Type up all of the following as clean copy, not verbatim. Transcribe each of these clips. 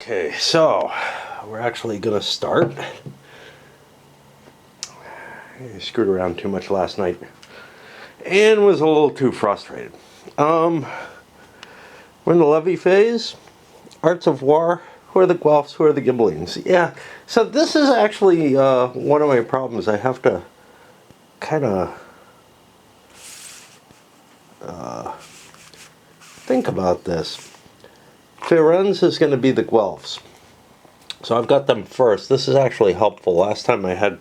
Okay, so we're actually going to start. I screwed around too much last night and was a little too frustrated. We're in the levy phase. Arts of War. Who are the Guelphs? Who are the Ghibellines? Yeah, so this is actually one of my problems. I have to kind of think about this. Firenze is going to be the Guelphs. So I've got them first. This is actually helpful. Last time I had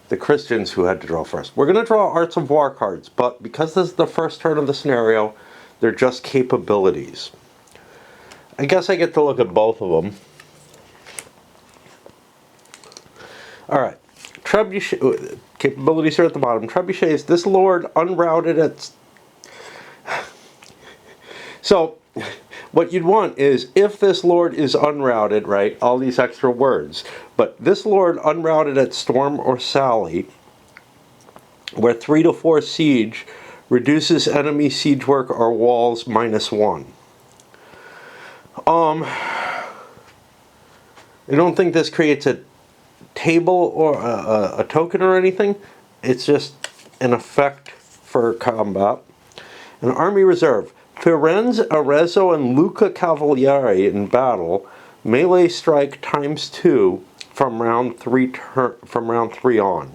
the Christians who had to draw first. We're going to draw Arts of War cards, but because this is the first turn of the scenario, they're just capabilities. I guess I get to look at both of them. Alright. Trebuchet, capabilities are at the bottom. Trebuchets, this lord unrouted at... So, what you'd want is, if this lord is unrouted, right, all these extra words, but this lord unrouted at Storm or Sally, where 3 to 4 siege reduces enemy siege work or walls -1. I don't think this creates a table or a token or anything. It's just an effect for combat. An army reserve. Firenze, Arezzo, and Lucca Cavalieri in battle. Melee strike ×2 from round 3 on.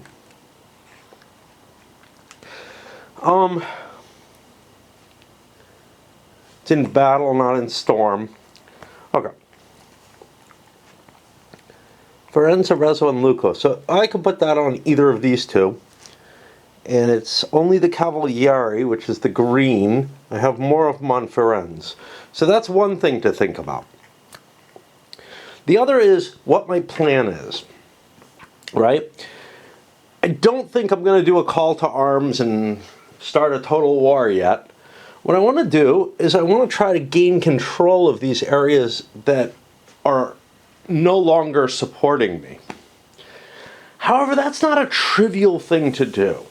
It's in battle, not in storm. Okay. Firenze, Arezzo, and Lucca. So I can put that on either of these two. And it's only the Cavalieri, which is the green. I have more of them on Firenze. So that's one thing to think about. The other is what my plan is, right? I don't think I'm going to do a call to arms and start a total war yet. What I want to do is I want to try to gain control of these areas that are no longer supporting me. However, that's not a trivial thing to do,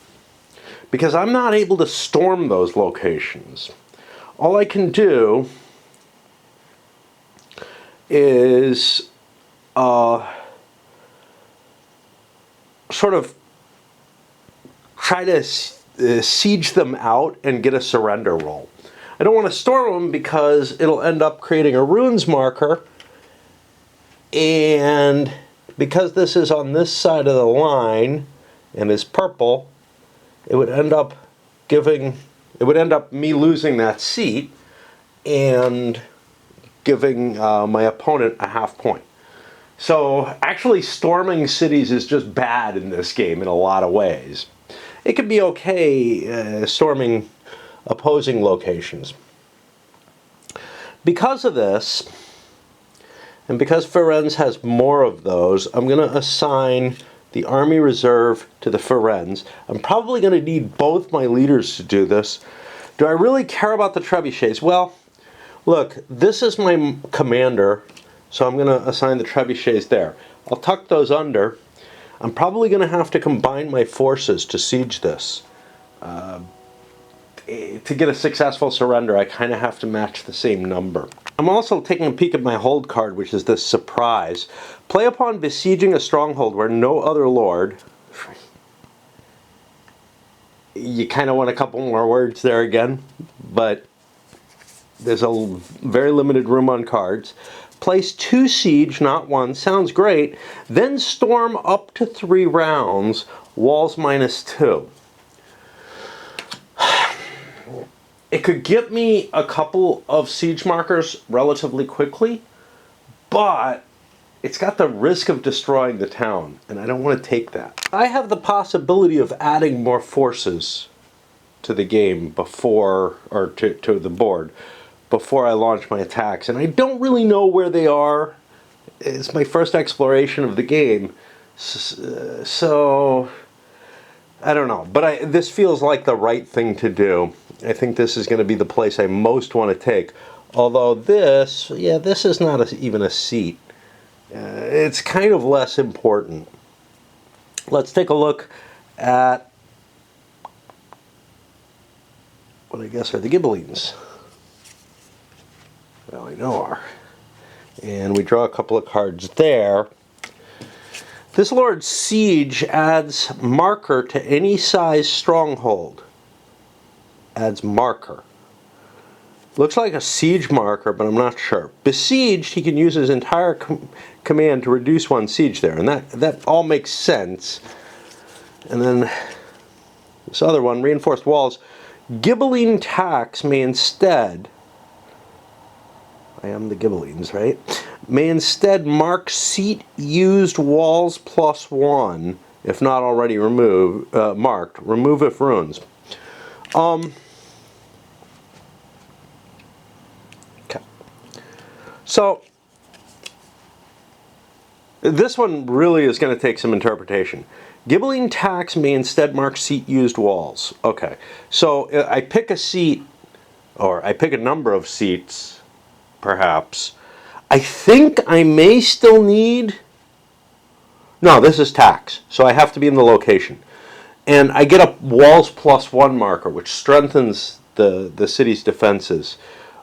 because I'm not able to storm those locations. All I can do is sort of try to siege them out and get a surrender roll. I don't want to storm them because it'll end up creating a runes marker, and because this is on this side of the line and is purple, it would end up me losing that seat and giving my opponent a half point. So actually storming cities is just bad in this game in a lot of ways. It could be okay storming opposing locations. Because of this, and because Firenze has more of those, I'm going to assign the army reserve to the Firenze. I'm probably going to need both my leaders to do this. Do I really care about the trebuchets? Well, look, this is my commander, so I'm going to assign the trebuchets there. I'll tuck those under. I'm probably going to have to combine my forces to siege this. To get a successful surrender, I kind of have to match the same number. I'm also taking a peek at my hold card, which is this surprise. Play upon besieging a stronghold where no other lord. You kind of want a couple more words there again, but there's a very limited room on cards. Place 2 siege, not 1. Sounds great. Then storm up to 3 rounds, walls -2. It could get me a couple of siege markers relatively quickly, but it's got the risk of destroying the town, and I don't want to take that. I have the possibility of adding more forces to the game before, or to the board, before I launch my attacks, and I don't really know where they are. It's my first exploration of the game, so I don't know, but this feels like the right thing to do. I think this is going to be the place I most want to take. Although this, yeah, this is not even a seat. It's kind of less important. Let's take a look at what I guess are the Ghibellines. Well, I know are. And we draw a couple of cards there. This Lord's Siege adds marker to any size stronghold. Adds marker. Looks like a siege marker, but I'm not sure. Besieged, he can use his entire command to reduce one siege there. And that all makes sense. And then this other one, reinforced walls. Ghibelline tax may instead, I am the Ghibellines, right? May instead mark seat used walls +1, if not already marked. Remove if ruins. Okay. So this one really is going to take some interpretation. Ghibelline tax may instead mark seat used walls. Okay. So I pick a seat, or I pick a number of seats, perhaps. I think I may still need... No, this is tax, so I have to be in the location. And I get a walls +1 marker, which strengthens the city's defenses.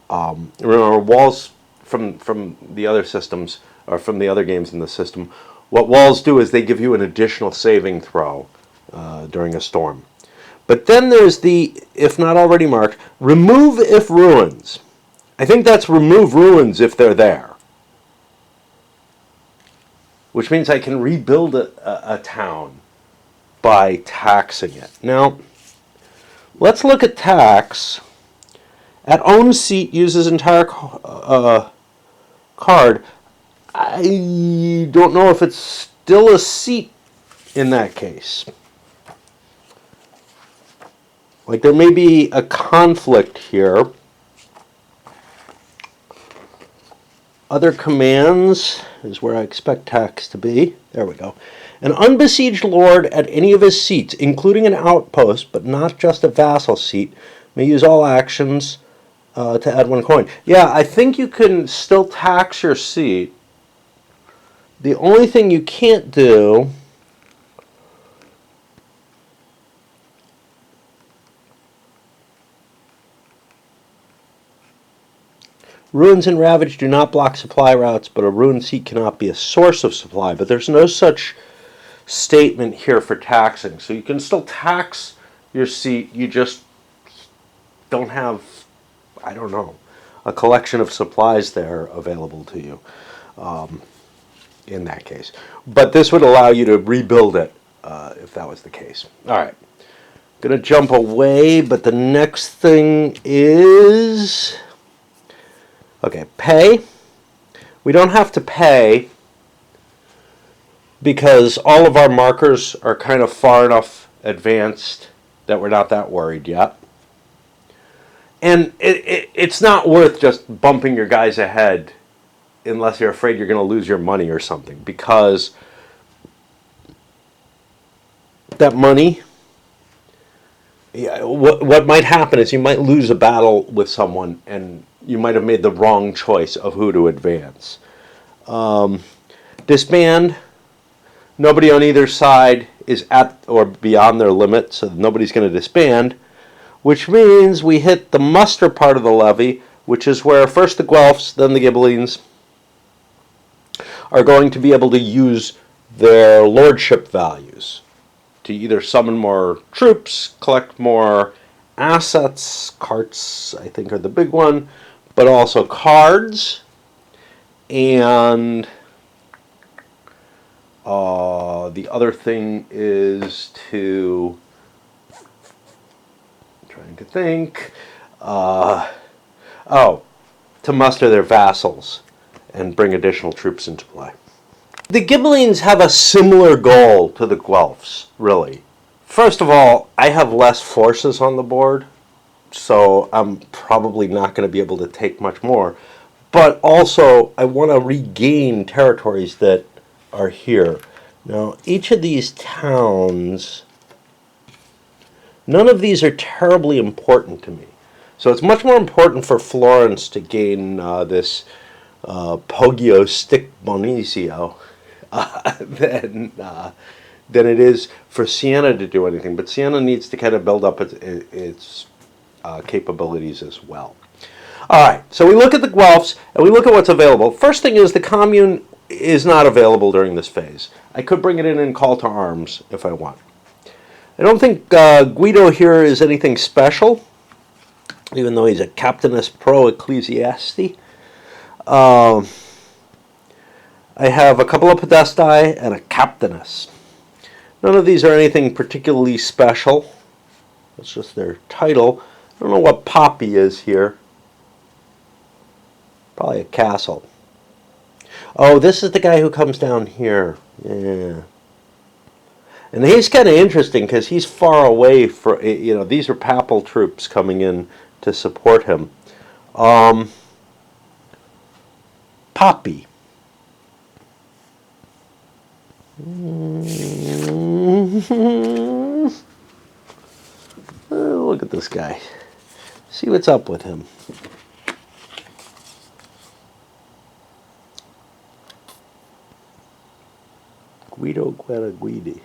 Remember, walls from the other systems, or from the other games in the system, what walls do is they give you an additional saving throw during a storm. But then there's the, if not already marked, remove if ruins. I think that's remove ruins if they're there. Which means I can rebuild a town by taxing it. Now, let's look at tax. At own seat uses entire card. I don't know if it's still a seat in that case. Like, there may be a conflict here. Other commands is where I expect tax to be. There we go. An unbesieged lord at any of his seats, including an outpost, but not just a vassal seat, may use all actions to add 1 coin. Yeah, I think you can still tax your seat. The only thing you can't do ruins and ravage do not block supply routes, but a ruined seat cannot be a source of supply. But there's no such statement here for taxing. So you can still tax your seat, you just don't have, I don't know, a collection of supplies there available to you in that case. But this would allow you to rebuild it if that was the case. All right. Going to jump away, but the next thing is... Okay, pay. We don't have to pay because all of our markers are kind of far enough advanced that we're not that worried yet. And it's not worth just bumping your guys ahead unless you're afraid you're going to lose your money or something, because that money, what might happen is you might lose a battle with someone and you might have made the wrong choice of who to advance. Disband. Nobody on either side is at or beyond their limit, so nobody's going to disband, which means we hit the muster part of the levy, which is where first the Guelphs, then the Ghibellines are going to be able to use their lordship values to either summon more troops, collect more assets. Carts, I think, are the big one, but also cards, and the other thing is to, I'm trying to think, to muster their vassals and bring additional troops into play. The Ghibellines have a similar goal to the Guelphs, really. First of all, I have less forces on the board, so I'm probably not going to be able to take much more. But also, I want to regain territories that are here. Now, each of these towns, none of these are terribly important to me. So it's much more important for Florence to gain this Poggio Stick Bonisio than it is for Siena to do anything. But Siena needs to kind of build up its capabilities as well. All right, so we look at the Guelphs and we look at what's available. First thing is the commune is not available during this phase. I could bring it in and call to arms if I want. I don't think Guido here is anything special, even though he's a Captainus Pro Ecclesiasti. I have a couple of Podestae and a Captainus. None of these are anything particularly special. That's just their title. I don't know what Poppy is here. Probably a castle. Oh, this is the guy who comes down here. Yeah. And he's kind of interesting because he's far away for, you know, these are papal troops coming in to support him. Poppy. Look at this guy. See what's up with him. Guido Guidi.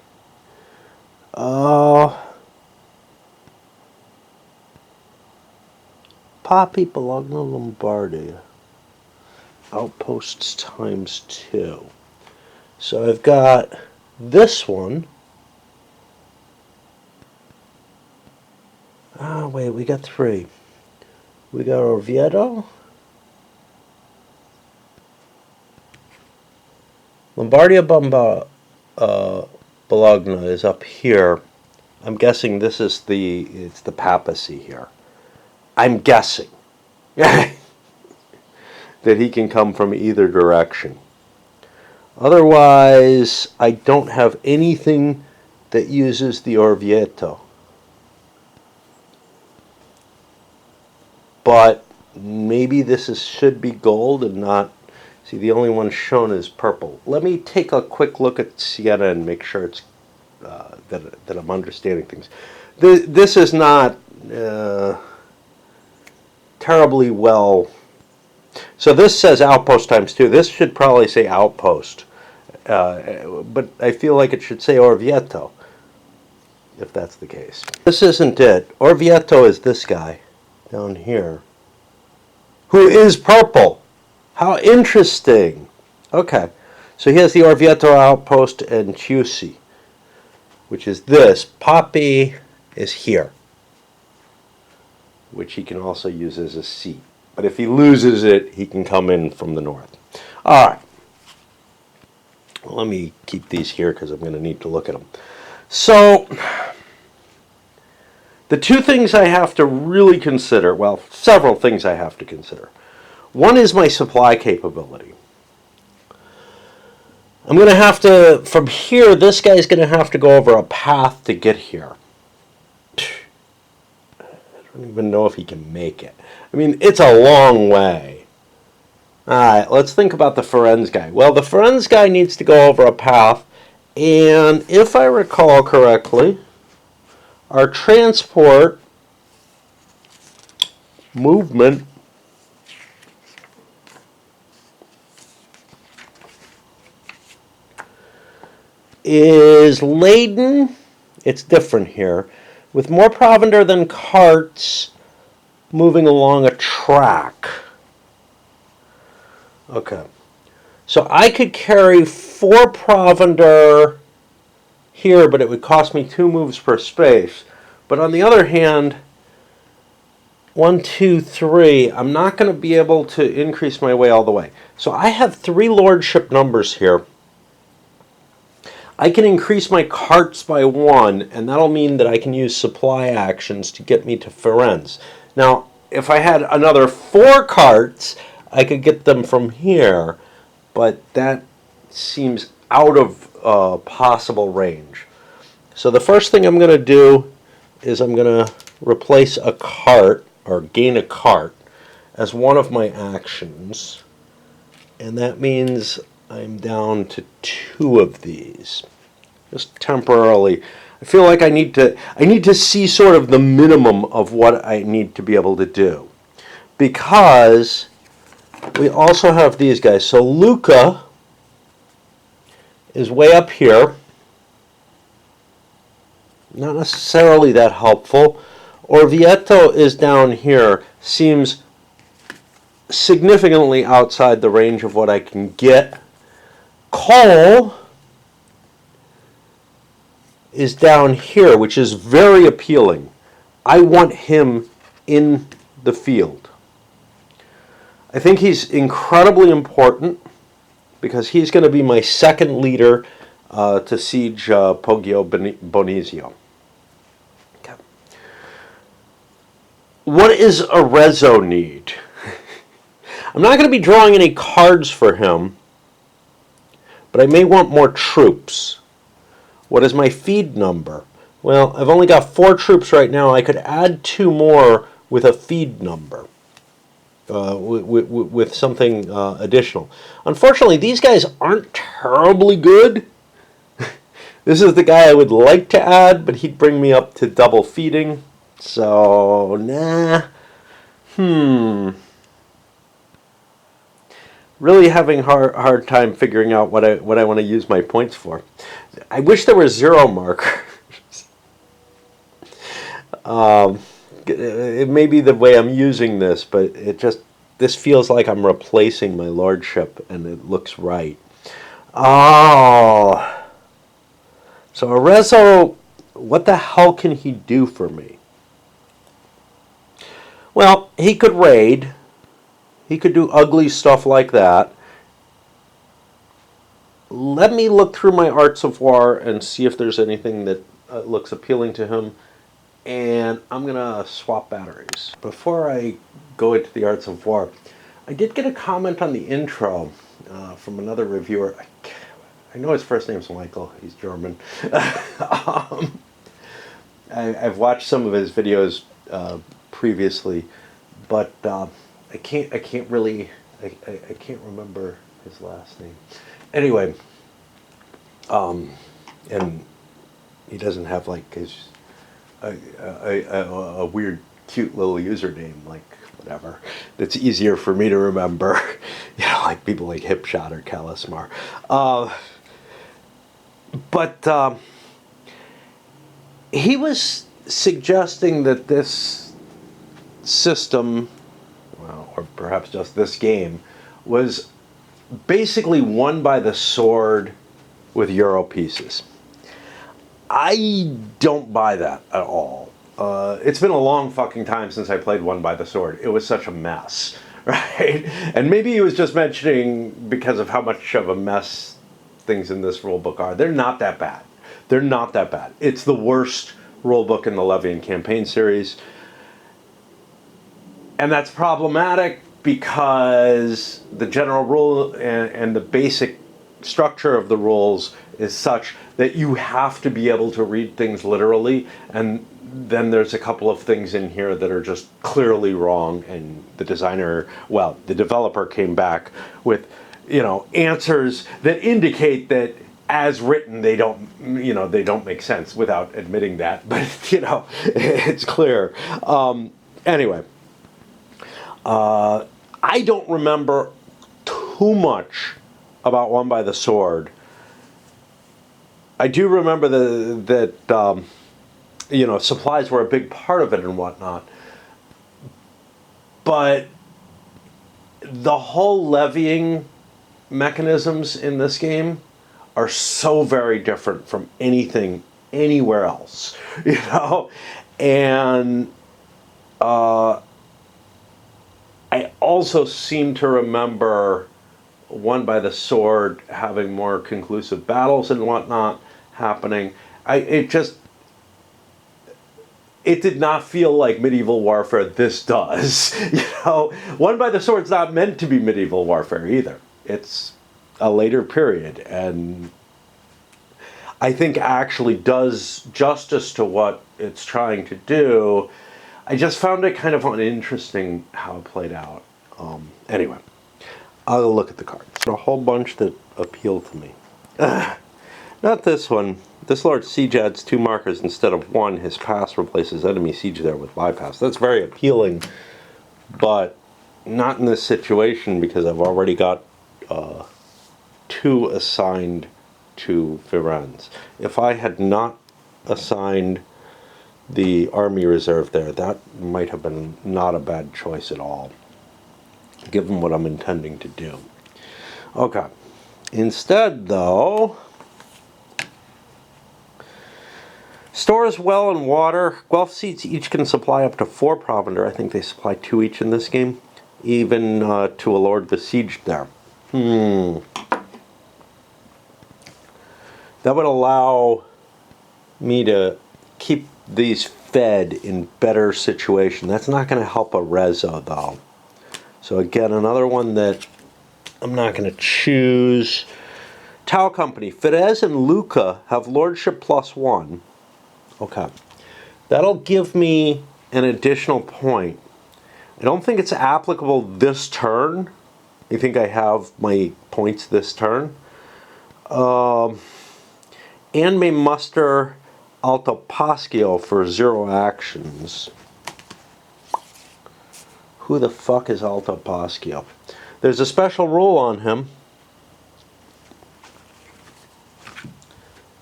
Poppy Bologna Lombardia. Outposts ×2. So I've got this one. Wait, we got 3. We got Orvieto. Lombardia Bologna is up here. I'm guessing this is it's the papacy here. I'm guessing that he can come from either direction. Otherwise, I don't have anything that uses the Orvieto. But maybe this should be gold and not. See, the only one shown is purple. Let me take a quick look at Siena and make sure it's that I'm understanding things. This is not terribly well. So this says outpost ×2. This should probably say outpost, but I feel like it should say Orvieto, if that's the case. This isn't it. Orvieto is this guy down here, who is purple. How interesting. Okay, so he has the Orvieto outpost and Chiusi, which is this. Poppy is here, which he can also use as a seat. But if he loses it, he can come in from the north. All right. Well, let me keep these here because I'm going to need to look at them. So, the 2 things I have to really consider, well, several things I have to consider. One is my supply capability. I'm going to have to, from here, this guy's going to have to go over a path to get here. I don't even know if he can make it. I mean, it's a long way. Alright, let's think about the Firenze guy. Well, the Firenze guy needs to go over a path, and if I recall correctly, our transport movement is laden, it's different here, with more provender than carts moving along a track. Okay. So I could carry 4 provender here, but it would cost me 2 moves per space. But on the other hand, 1, 2, 3, I'm not going to be able to increase my way all the way. So I have 3 lordship numbers here. I can increase my carts by 1, and that'll mean that I can use supply actions to get me to Firenze. Now, if I had another 4 carts, I could get them from here, but that seems out of possible range. So the first thing I'm going to do is I'm going to replace a cart, or gain a cart, as one of my actions. And that means I'm down to 2 of these, just temporarily. I feel like I need to see sort of the minimum of what I need to be able to do, because we also have these guys. So Lucca is way up here, not necessarily that helpful. Orvieto is down here, seems significantly outside the range of what I can get. Coal is down here, which is very appealing. I want him in the field. I think he's incredibly important because he's going to be my second leader to siege Poggio Bonizio. Okay. What is Arezzo need? I'm not going to be drawing any cards for him, but I may want more troops. What is my feed number? Well, I've only got 4 troops right now. I could add 2 more with a feed number, with something additional. Unfortunately, these guys aren't terribly good. This is the guy I would like to add, but he'd bring me up to double feeding. So, nah. Really having hard time figuring out what I want to use my points for. I wish there were 0 markers. It may be the way I'm using this, but this feels like I'm replacing my lordship, and it looks right. Oh, so Arezzo, what the hell can he do for me? Well, he could raid. He could do ugly stuff like that. Let me look through my Arts of War and see if there's anything that looks appealing to him. And I'm going to swap batteries. Before I go into the Arts of War, I did get a comment on the intro from another reviewer. I know his first name's Michael. He's German. I've watched some of his videos previously, but I can't remember his last name. Anyway, and he doesn't have like his a weird, cute little username, like whatever, that's easier for me to remember. Like people like Hipshot or Kalismar. But he was suggesting that this system, well, or perhaps just this game, was basically won by the sword with Euro pieces. I don't buy that at all. It's been a long fucking time since I played One by the Sword. It was such a mess, right? And maybe he was just mentioning because of how much of a mess things in this rulebook are. They're not that bad. They're not that bad. It's the worst rulebook in the Levian campaign series. And that's problematic because the general rule and the basic structure of the rules is such that you have to be able to read things literally, and then there's a couple of things in here that are just clearly wrong, and the developer came back with, answers that indicate that as written they don't make sense without admitting that, but it's clear. Anyway, I don't remember too much about One by the Sword. I do remember that supplies were a big part of it and whatnot. But the whole levying mechanisms in this game are so very different from anything anywhere else, And I also seem to remember One by the Sword having more conclusive battles and whatnot happening. It did not feel like medieval warfare. This does. One by the Sword's not meant to be medieval warfare either. It's a later period, and I think actually does justice to what it's trying to do. I just found it kind of uninteresting how it played out. Anyway, I'll look at the cards. A whole bunch that appeal to me. Not this one. This Lord's Siege adds 2 markers instead of 1. His pass replaces enemy siege there with bypass. That's very appealing, but not in this situation because I've already got 2 assigned to Firenze. If I had not assigned the army reserve there, that might have been not a bad choice at all. given what I'm intending to do. Okay. Instead, though, stores well and water. Guelph seats each can supply up to 4 provender. I think they supply 2 each in this game, even to a lord besieged there. That would allow me to keep these fed in better situation. That's not going to help a Rezo, though. So again, another one that I'm not going to choose. Tau Company. Fidesz and Luca have lordship +1. Okay. That'll give me an additional point. I don't think it's applicable this turn. I think I have my points this turn. And may muster Alto Pasquio for 0 actions. Who the fuck is Alto Pasquio? There's a special rule on him.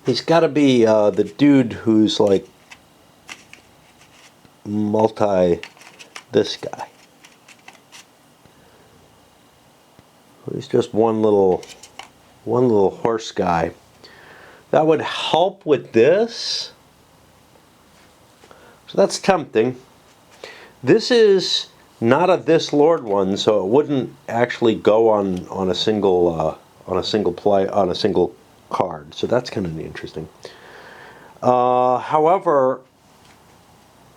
He's got to be the dude who's like this guy. He's just one little horse guy. That would help with this. So that's tempting. This is not a this lord one, so it wouldn't actually go on a single card. So that's kind of interesting. However,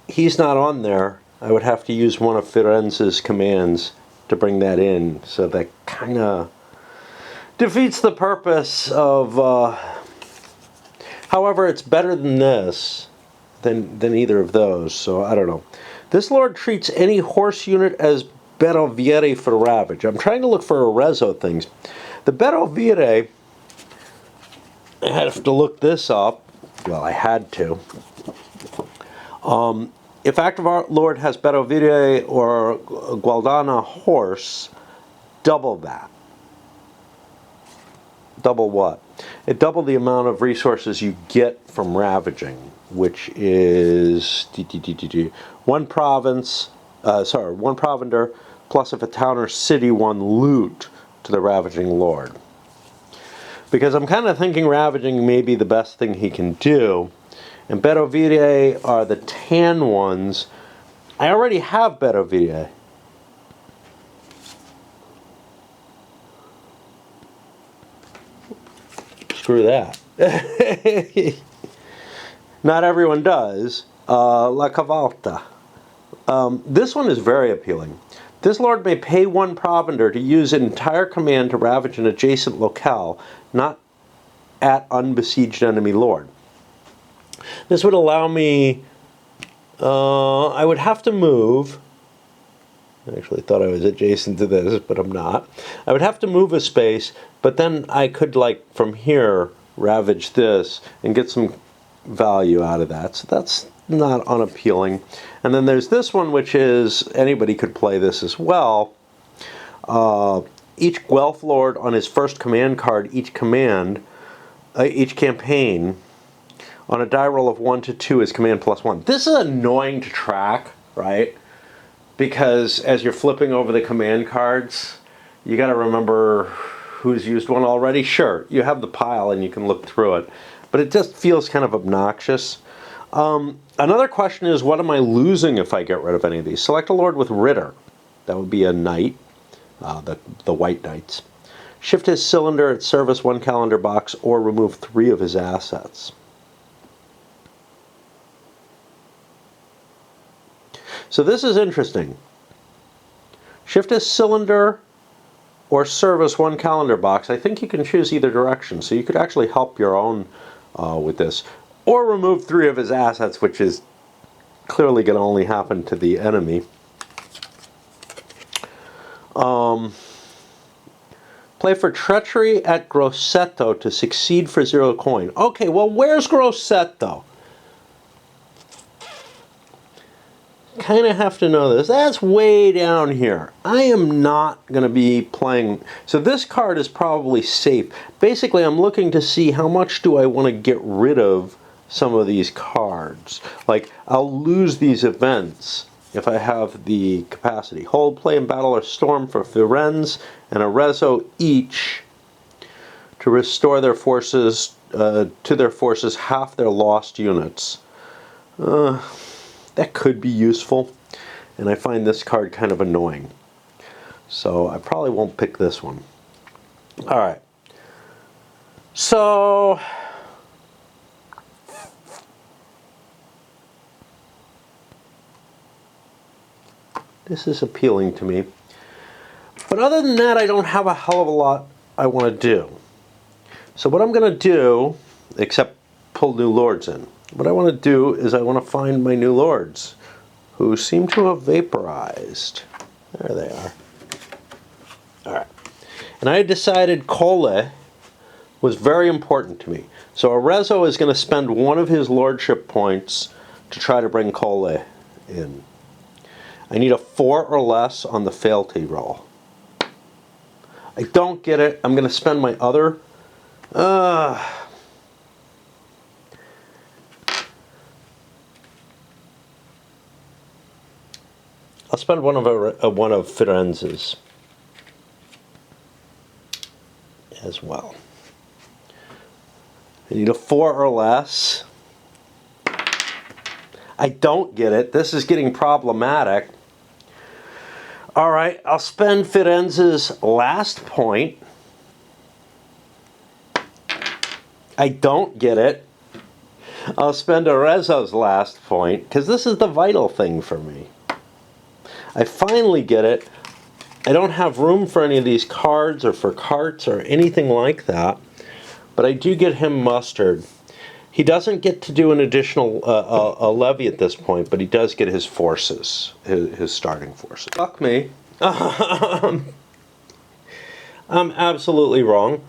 he's not on there. I would have to use one of Firenze's commands to bring that in. So that kind of defeats the purpose of... however, it's better than this, than either of those. So I don't know. This lord treats any horse unit as Beroviere for Ravage. I'm trying to look for Arezzo things. The Beroviere, I have to look this up. Well, I had to. If active lord has Beroviere or Gualdana horse, double that. Double what? It doubled the amount of resources you get from ravaging, which is 1 province, one provender, plus if a town or city won loot to the ravaging lord. Because I'm kind of thinking ravaging may be the best thing he can do, and Beroviere are the tan ones. I already have Beroviere. Screw that. Not everyone does. La Cavalta. This one is very appealing. This lord may pay 1 provender to use an entire command to ravage an adjacent locale, not at unbesieged enemy lord. This would allow me... I would have to move... I actually thought I was adjacent to this, but I'm not. I would have to move a space, but then I could, like, from here, ravage this and get some value out of that. So that's not unappealing. And then there's this one, which is, anybody could play this as well. Each Guelph lord on his first command card, each campaign, on a die roll of 1 to 2 is command +1. This is annoying to track, right? Because as you're flipping over the command cards, you got to remember who's used one already. Sure, you have the pile and you can look through it, but it just feels kind of obnoxious. Another question is, what am I losing if I get rid of any of these? Select a lord with Ritter. That would be a knight, the white knights. Shift his cylinder at service 1 calendar box or remove 3 of his assets. So this is interesting. Shift his cylinder or service 1 calendar box. I think you can choose either direction, so you could actually help your own with this. Or remove 3 of his assets, which is clearly going to only happen to the enemy. Play for treachery at Grosseto to succeed for 0 coin. Okay, well, where's Grosseto? Kind of have to know this. That's way down here. I am not going to be playing. So this card is probably safe. Basically, I'm looking to see how much do I want to get rid of some of these cards. Like, I'll lose these events if I have the capacity. Hold, play, and battle or storm for Firenze and Arezzo each to restore their forces to their forces half their lost units. That could be useful, and I find this card kind of annoying. So I probably won't pick this one. All right. So this is appealing to me. But other than that, I don't have a hell of a lot I want to do. So what I'm going to do, except pull new lords in, what I want to do is I want to find my new lords, who seem to have vaporized. There they are. All right. And I decided Colle was very important to me. So Arezzo is going to spend one of his lordship points to try to bring Colle in. I need a 4 or less on the fealty roll. I don't get it. I'm going to spend my other... I'll spend one of Firenze's as well. I need a 4 or less. I don't get it. This is getting problematic. All right, I'll spend Firenze's last point. I don't get it. I'll spend Arezzo's last point, because this is the vital thing for me. I finally get it. I don't have room for any of these cards or for carts or anything like that, but I do get him mustered. He doesn't get to do an additional a levy at this point, but he does get his forces, his starting forces. Fuck me. I'm absolutely wrong.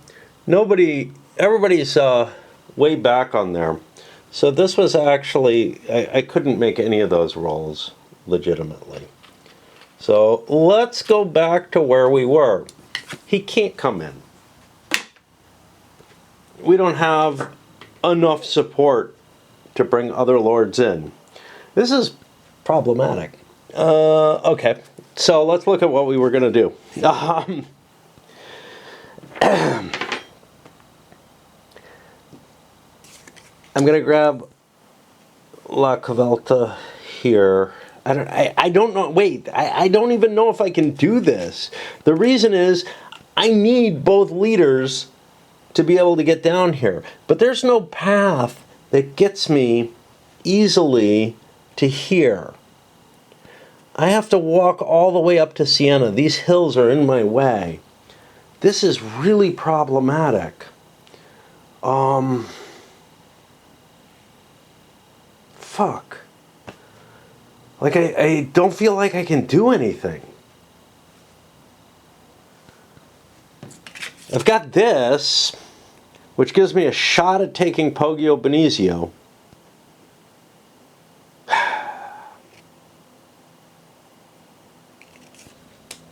Everybody's way back on there. So this was actually, I couldn't make any of those rolls legitimately. So let's go back to where we were. He can't come in. We don't have enough support to bring other lords in. This is problematic. Okay, so let's look at what we were going to do. I'm going to grab La Cavalta here. I don't know. Wait, I don't even know if I can do this. The reason is I need both leaders to be able to get down here. But there's no path that gets me easily to here. I have to walk all the way up to Siena. These hills are in my way. This is really problematic. Fuck. Like, I don't feel like I can do anything. I've got this, which gives me a shot at taking Poggio Benizio.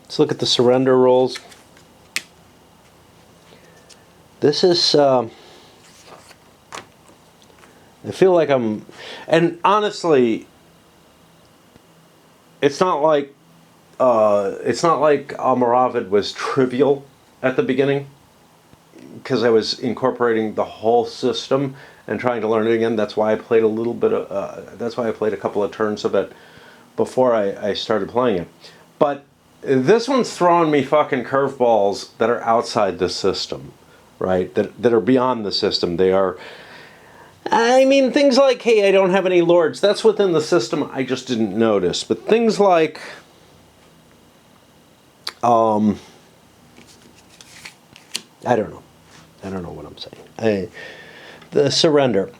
Let's look at the surrender rolls. This is... I feel like I'm... And honestly... It's not like Almoravid was trivial at the beginning, because I was incorporating the whole system and trying to learn it again. That's why I played a little bit of. That's why I played a couple of turns of it before I started playing it. But this one's throwing me fucking curveballs that are outside the system, right? That are beyond the system. They are. I mean, things like, hey, I don't have any lords. That's within the system. I just didn't notice. But things like, I don't know. I don't know what I'm saying. The surrender.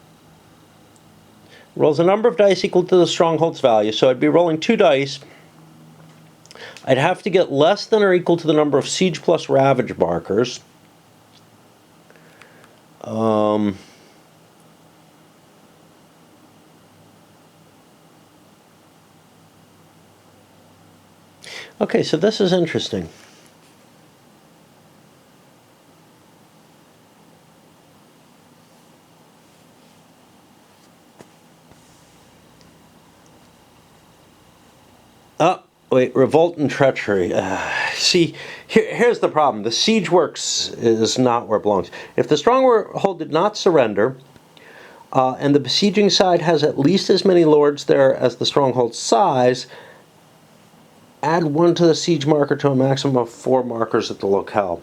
Rolls a number of dice equal to the stronghold's value. So I'd be rolling 2 dice. I'd have to get less than or equal to the number of siege plus ravage markers. Okay, so this is interesting. Wait, revolt and treachery. See, here's the problem. The siege works is not where it belongs. If the stronghold did not surrender, and the besieging side has at least as many lords there as the stronghold's size, add 1 to the siege marker to a maximum of 4 markers at the locale.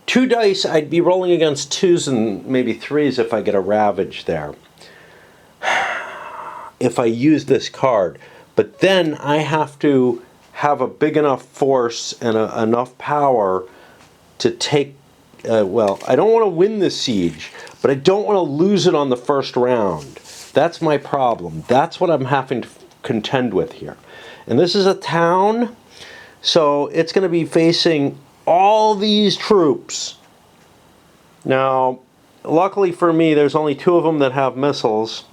Two dice, I'd be rolling against 2s and maybe 3s if I get a ravage there. If I use this card. But then I have to have a big enough force and enough power to take, well, I don't want to win the siege, but I don't want to lose it on the first round. That's my problem. That's what I'm having to contend with here. And this is a town, so it's going to be facing all these troops. Now, luckily for me, there's only 2 of them that have missiles.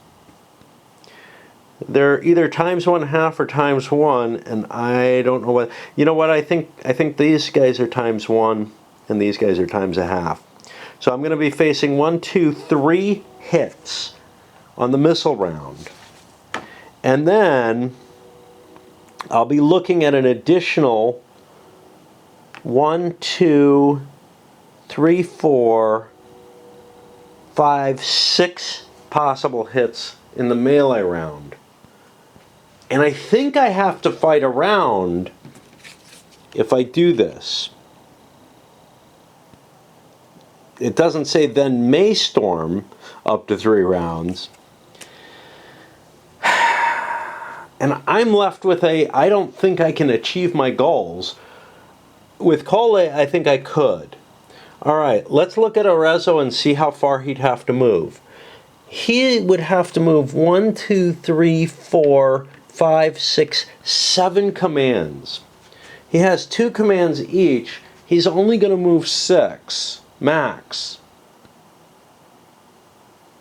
They're either ×1/2 or ×1, and I don't know what. You know what? I think these guys are ×1, and these guys are ×1/2. So I'm going to be facing 1, 2, 3 hits on the missile round, and then I'll be looking at an additional 1, 2, 3, 4, 5, 6 possible hits in the melee round. And I think I have to fight a round if I do this. It doesn't say then may storm up to 3 rounds. And I'm left with I don't think I can achieve my goals. With Cole, I think I could. All right, let's look at Arezzo and see how far he'd have to move. He would have to move 1, 2, 3, 4, 5, 6, 7 commands. He has 2 commands each. He's only going to move 6, max.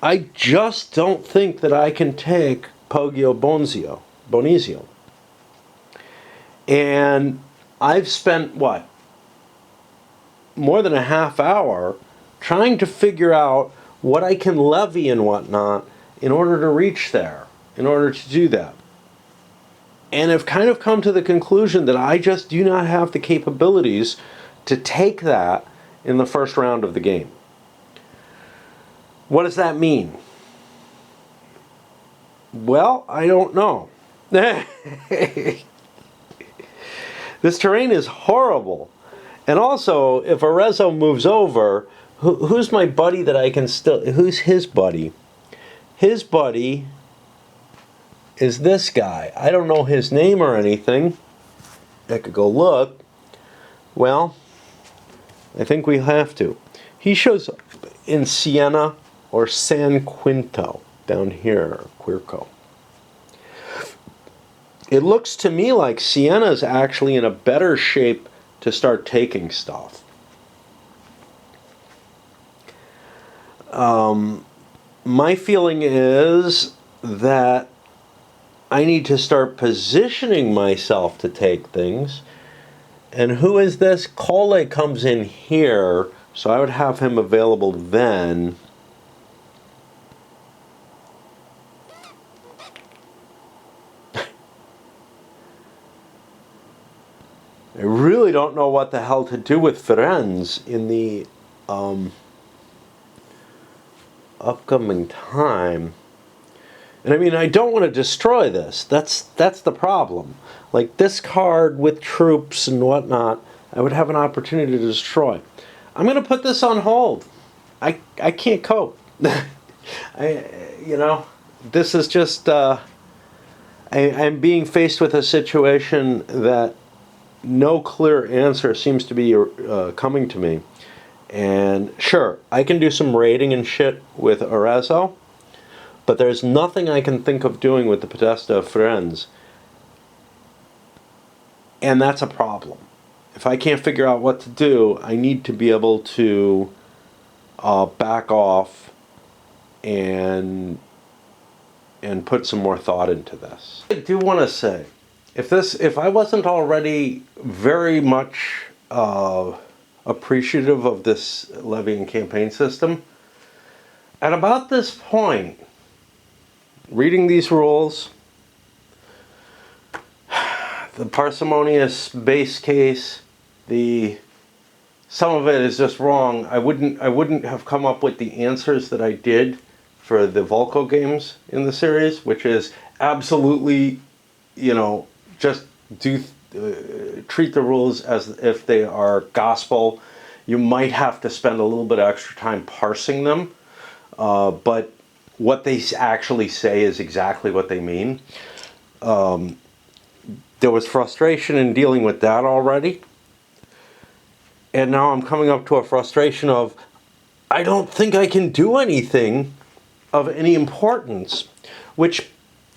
I just don't think that I can take Poggio Bonizio. And I've spent, what, more than a half hour trying to figure out what I can levy and whatnot in order to reach there, in order to do that. And I've kind of come to the conclusion that I just do not have the capabilities to take that in the first round of the game. What does that mean? Well, I don't know. This terrain is horrible. And also, if Arezzo moves over, who's my buddy that I can still... Who's his buddy? His buddy is this guy. I don't know his name or anything. I could go look. Well, I think we have to. He shows up in Siena or San Quinto, down here, Quirco. It looks to me like Siena's actually in a better shape to start taking stuff. My feeling is that I need to start positioning myself to take things. And who is this? Cole comes in here, so I would have him available then. I really don't know what the hell to do with Firenze in the upcoming time. And I mean, I don't want to destroy this. That's the problem. Like this card with troops and whatnot, I would have an opportunity to destroy. I'm going to put this on hold. I can't cope. This is just I'm being faced with a situation that no clear answer seems to be coming to me. And sure, I can do some raiding and shit with Arezzo, but there's nothing I can think of doing with the Podesta of Firenze. And that's a problem. If I can't figure out what to do, I need to be able to back off and put some more thought into this. I do want to say, if I wasn't already very much appreciative of this levy and campaign system, at about this point, reading these rules, the parsimonious base case, some of it is just wrong. I wouldn't have come up with the answers that I did for the Volko games in the series, which is absolutely, just treat the rules as if they are gospel. You might have to spend a little bit of extra time parsing them, but what they actually say is exactly what they mean. There was frustration in dealing with that already. And now I'm coming up to a frustration of, I don't think I can do anything of any importance, which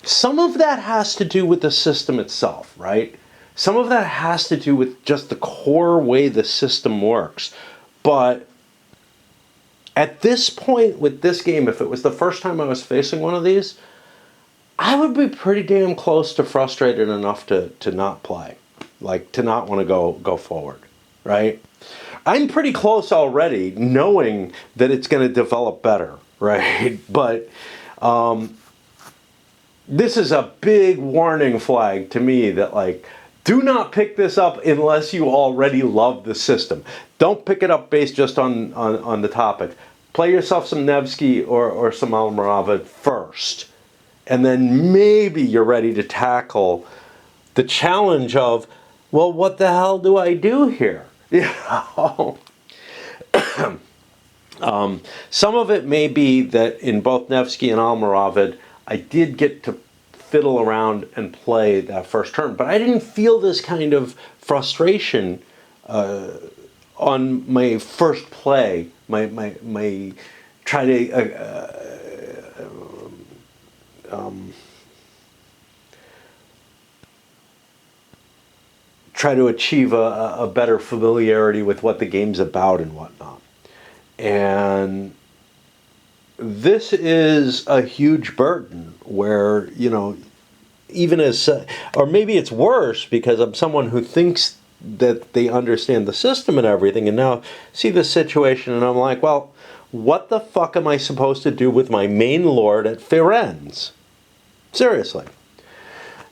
some of that has to do with the system itself, right? Some of that has to do with just the core way the system works. But at this point with this game, if it was the first time I was facing one of these, I would be pretty damn close to frustrated enough to not play. Like, to not want to go forward, right? I'm pretty close already, knowing that it's going to develop better, right? But this is a big warning flag to me that, like, do not pick this up unless you already love the system. Don't pick it up based just on the topic. Play yourself some Nevsky or some Almoravid first. And then maybe you're ready to tackle the challenge of, well, what the hell do I do here? Some of it may be that in both Nevsky and Almoravid, I did get to fiddle around and play that first turn, but I didn't feel this kind of frustration on my first play. My try to try to achieve a better familiarity with what the game's about and whatnot. And this is a huge burden where, even as, or maybe it's worse because I'm someone who thinks that they understand the system and everything, and now see the situation and I'm like, well, what the fuck am I supposed to do with my main lord at Firenze? Seriously.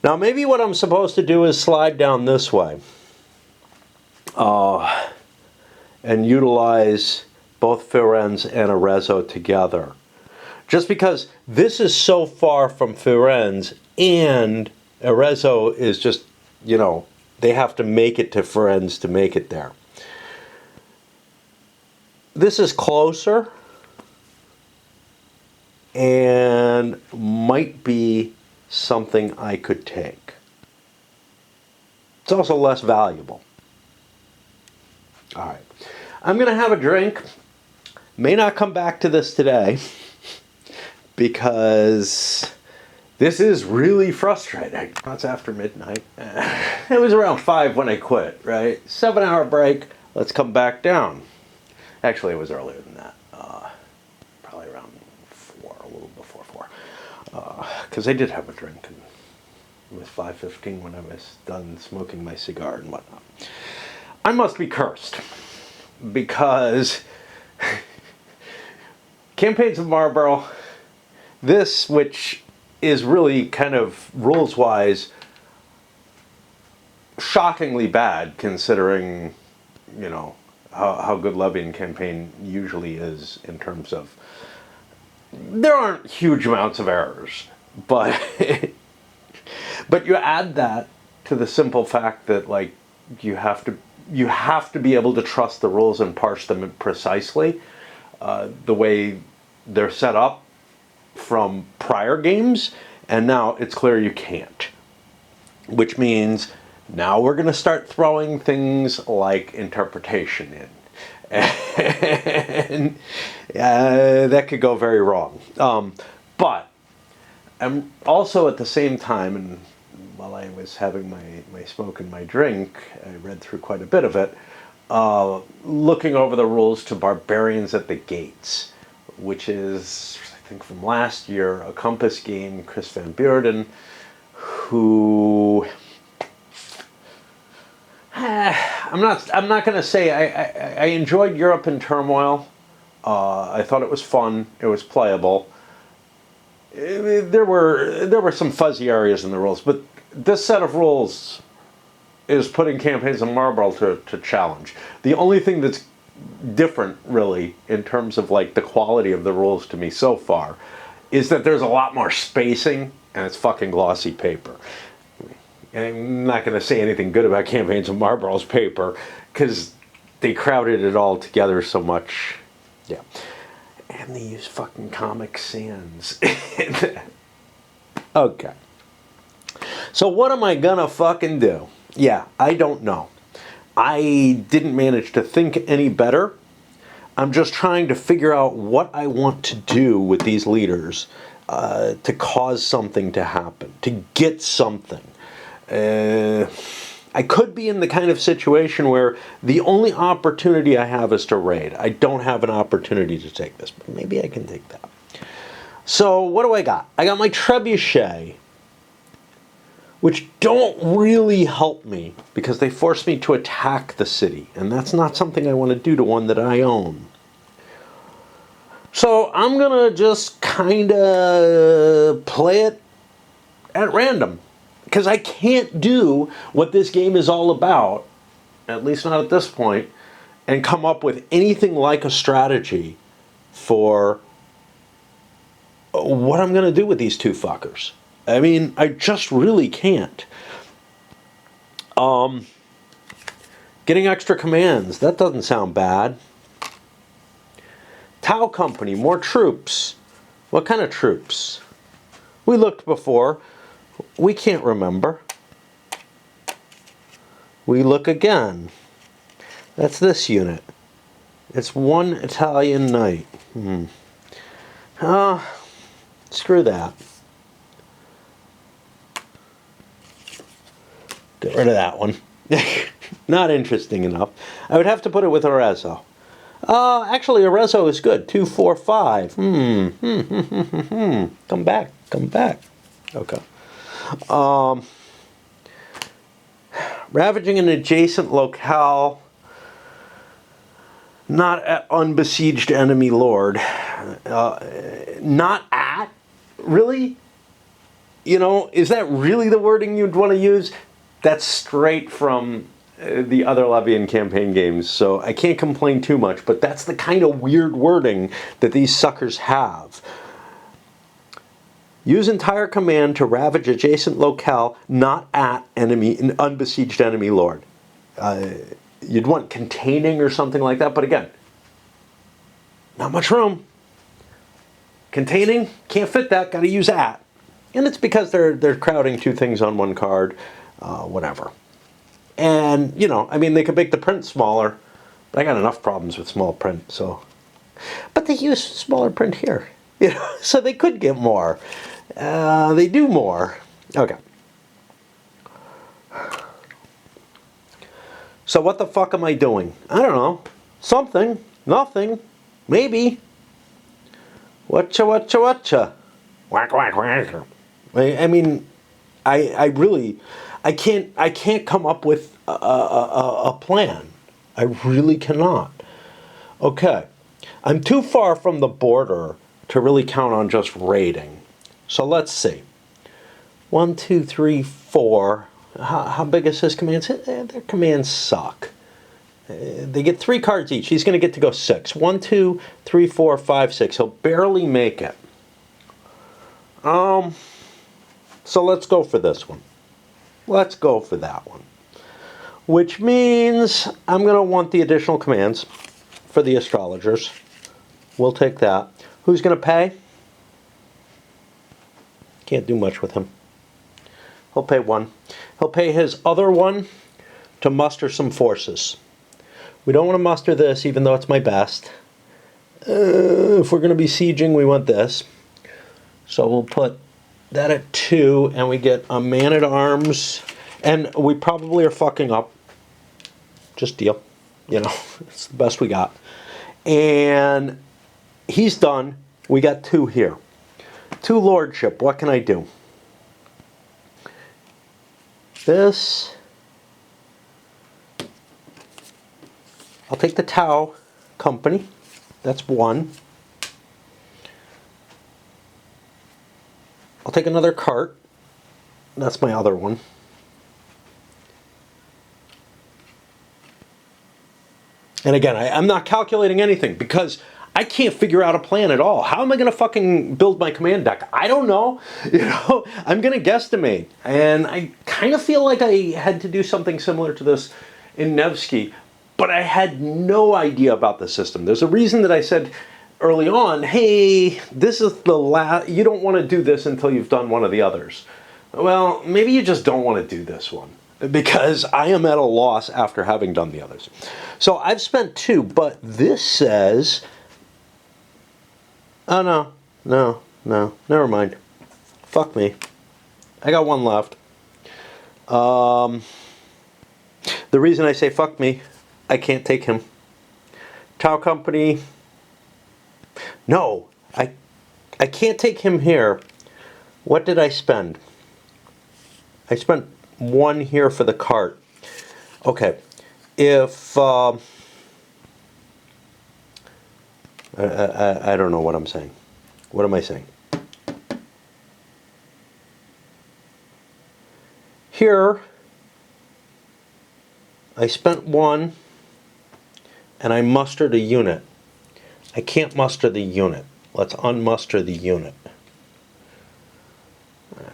Now, maybe what I'm supposed to do is slide down this way and utilize both Firenze and Arezzo together. Just because this is so far from Firenze and Arezzo is just, they have to make it to Firenze to make it there. This is closer and might be something I could take. It's also less valuable. All right. I'm going to have a drink. May not come back to this today because this is really frustrating. It's after midnight. It was around 5 when I quit, right? 7-hour break. Let's come back down. Actually, it was earlier than that. Probably around 4, a little before 4. Because I did have a drink. And it was 5:15 when I was done smoking my cigar and whatnot. I must be cursed. Because Campaigns of Marlborough, this, which is really kind of rules-wise shockingly bad considering, how good Levian campaign usually is in terms of, there aren't huge amounts of errors, but but you add that to the simple fact that, like, you have to be able to trust the rules and parse them precisely the way they're set up from prior games, and now it's clear you can't. Which means now we're going to start throwing things like interpretation in. And that could go very wrong. But I'm also at the same time, and while I was having my smoke and my drink, I read through quite a bit of it, looking over the rules to Barbarians at the Gates, which is, I think from last year, a Compass game, Chris Van Beurden, who I'm not going to say I enjoyed Europe in Turmoil. I thought it was fun. It was playable. there were some fuzzy areas in the rules, but this set of rules is putting Campaigns of Marlborough to challenge. The only thing that's different, really, in terms of like the quality of the rules to me so far, is that there's a lot more spacing and it's fucking glossy paper. And I'm not going to say anything good about Campaigns of Marlborough's paper because they crowded it all together so much. Yeah. And they use fucking Comic Sans. Okay. So what am I gonna fucking do? Yeah, I don't know. I didn't manage to think any better. I'm just trying to figure out what I want to do with these leaders to cause something to happen, to get something. I could be in the kind of situation where the only opportunity I have is to raid. I don't have an opportunity to take this, but maybe I can take that. So what do I got? I got my trebuchet, which don't really help me because they force me to attack the city, and that's not something I want to do to one that I own. So I'm gonna just kind of play it at random because I can't do what this game is all about, at least not at this point, and come up with anything like a strategy for what I'm going to do with these two fuckers. I mean, I just really can't. Getting extra commands, that doesn't sound bad. Tau Company, more troops. What kind of troops? We looked before. We can't remember. We look again. That's this unit. It's one Italian knight. Screw that. Get rid of that one. Not interesting enough. I would have to put it with Arezzo. Actually, Arezzo is good. 2, 4, 5. Come back. Come back. Okay. Ravaging an adjacent locale. Not at unbesieged enemy lord. Not at? Really? You know, is that really the wording you'd want to use? That's straight from the other Levian campaign games, so I can't complain too much, but that's the kind of weird wording that these suckers have. Use entire command to ravage adjacent locale, not at enemy, an unbesieged enemy lord. You'd want containing or something like that, but again, not much room. Containing, can't fit that, gotta use at. And it's because they're crowding two things on one card, whatever. And, you know, I mean, they could make the print smaller, but I got enough problems with small print, so. But they use smaller print here, you know, so they could get more. They do more. Okay. So what the fuck am I doing? I don't know. Something. Nothing. Maybe. Whatcha, whatcha, whatcha. Whack, whack, whack. I mean, I really, I can't come up with a plan. I really cannot. Okay. I'm too far from the border to really count on just raiding. So let's see. 1, 2, 3, 4. How big is his commands? Their commands suck. They get 3 cards each. He's going to get to go 6. 1, 2, 3, 4, 5, 6. He'll barely make it. So let's go for this one. Let's go for that one. Which means I'm going to want the additional commands for the astrologers. We'll take that. Who's going to pay? Can't do much with him. He'll pay 1. He'll pay his other 1 to muster some forces. We don't want to muster this, even though it's my best. If we're going to be sieging, we want this. So we'll put that at 2, and we get a man-at-arms. And we probably are fucking up. Just deal. You know, it's the best we got. And he's done. We got 2 here. 2 lordship. What can I do? This. I'll take the Tau Company. That's 1. take another cart. That's my other one. And again, I'm not calculating anything because I can't figure out a plan at all. How am I going to fucking build my command deck? I don't know. You know, I'm going to guesstimate. And I kind of feel like I had to do something similar to this in Nevsky, but I had no idea about the system. There's a reason that I said early on, hey, this is the last, you don't want to do this until you've done one of the others. Well, maybe you just don't want to do this one, because I am at a loss after having done the others. So I've spent 2, but this says, oh no, never mind. Fuck me. I got 1 left. The reason I say fuck me, I can't take him. Tau Company, no, I can't take him here. What did I spend? I spent 1 here for the cart. Okay, if I don't know what I'm saying. What am I saying? Here, I spent 1, and I mustered a unit. I can't muster the unit. Let's unmuster the unit.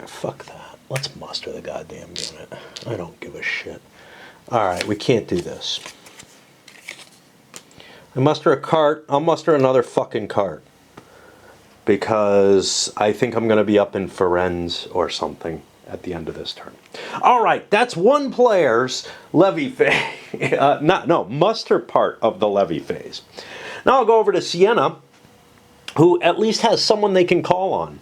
Fuck that. Let's muster the goddamn unit. I don't give a shit. Alright, we can't do this. I muster a cart. I'll muster another fucking cart. Because I think I'm going to be up in Firenze or something at the end of this turn. Alright, that's 1 player's levy phase. Muster part of the levy phase. Now I'll go over to Siena, who at least has someone they can call on.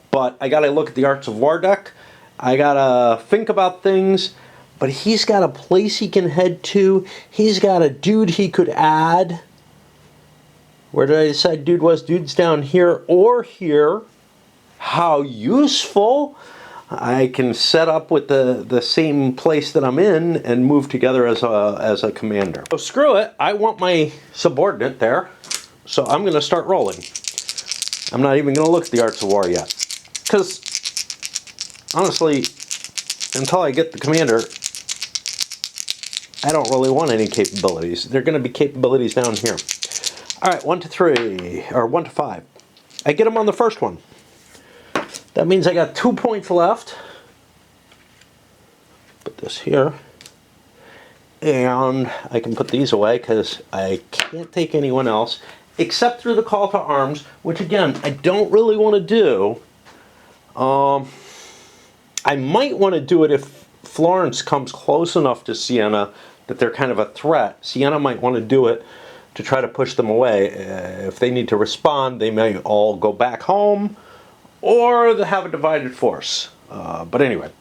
But I gotta look at the Arts of War deck. I gotta think about things. But he's got a place he can head to. He's got a dude he could add. Where did I decide dude was? Dude's down here or here. How useful. I can set up with the same place that I'm in and move together as a commander. So screw it. I want my subordinate there. So I'm going to start rolling. I'm not even going to look at the Arts of War yet. Because, honestly, until I get the commander, I don't really want any capabilities. They're going to be capabilities down here. Alright, 1 to 3, or 1 to 5. I get them on the first one. That means I got 2 points left. Put this here. And I can put these away because I can't take anyone else except through the call to arms, which again, I don't really want to do. I might want to do it if Florence comes close enough to Siena that they're kind of a threat. Siena might want to do it to try to push them away. If they need to respond, they may all go back home, or they have a divided force. But anyway,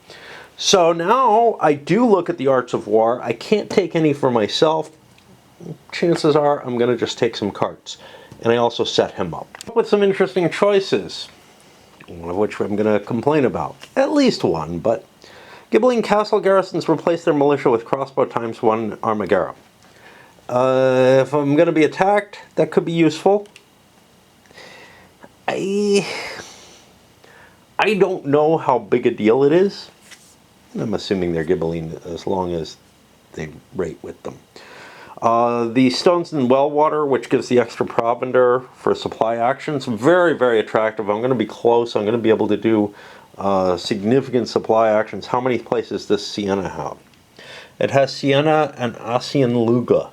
so now I do look at the Arts of War. I can't take any for myself. Chances are I'm going to just take some cards. And I also set him up with some interesting choices, one of which I'm going to complain about. At least one, but Ghibelline Castle garrisons replace their militia with crossbow ×1 Armagera. If I'm going to be attacked, that could be useful. I don't know how big a deal it is. I'm assuming they're Ghibelline as long as they rate with them. The Stones and Well Water, which gives the extra provender for supply actions, very, very attractive. I'm going to be close. I'm going to be able to do significant supply actions. How many places does Siena have? It has Siena and Asian Luga.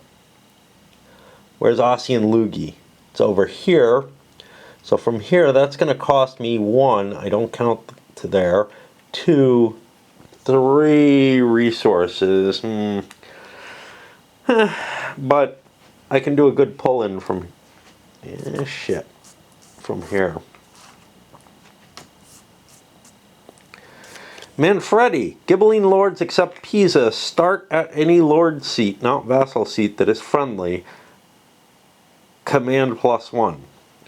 Where's Asian Lugi? It's over here. So from here, that's going to cost me 1. I don't count to there. 2, 3 resources. But I can do a good pull-in from from here. Manfredi. Ghibelline lords except Pisa start at any lord seat, not vassal seat, that is friendly. Command +1.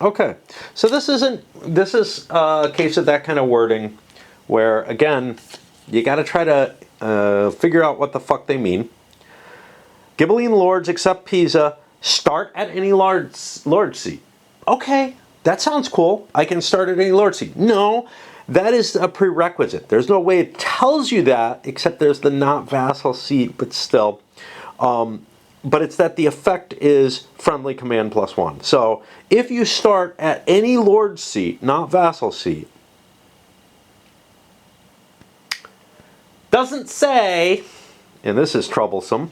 Okay, so this is a case of that kind of wording where, again, you got to try to figure out what the fuck they mean. Ghibelline lords except Pisa start at any lord seat. Okay, that sounds cool. I can start at any lord seat. No, That is a prerequisite. There's no way it tells you that, except there's the not vassal seat, but still. But it's that the effect is friendly command +1. So if you start at any lord seat, not vassal seat, doesn't say, and this is troublesome,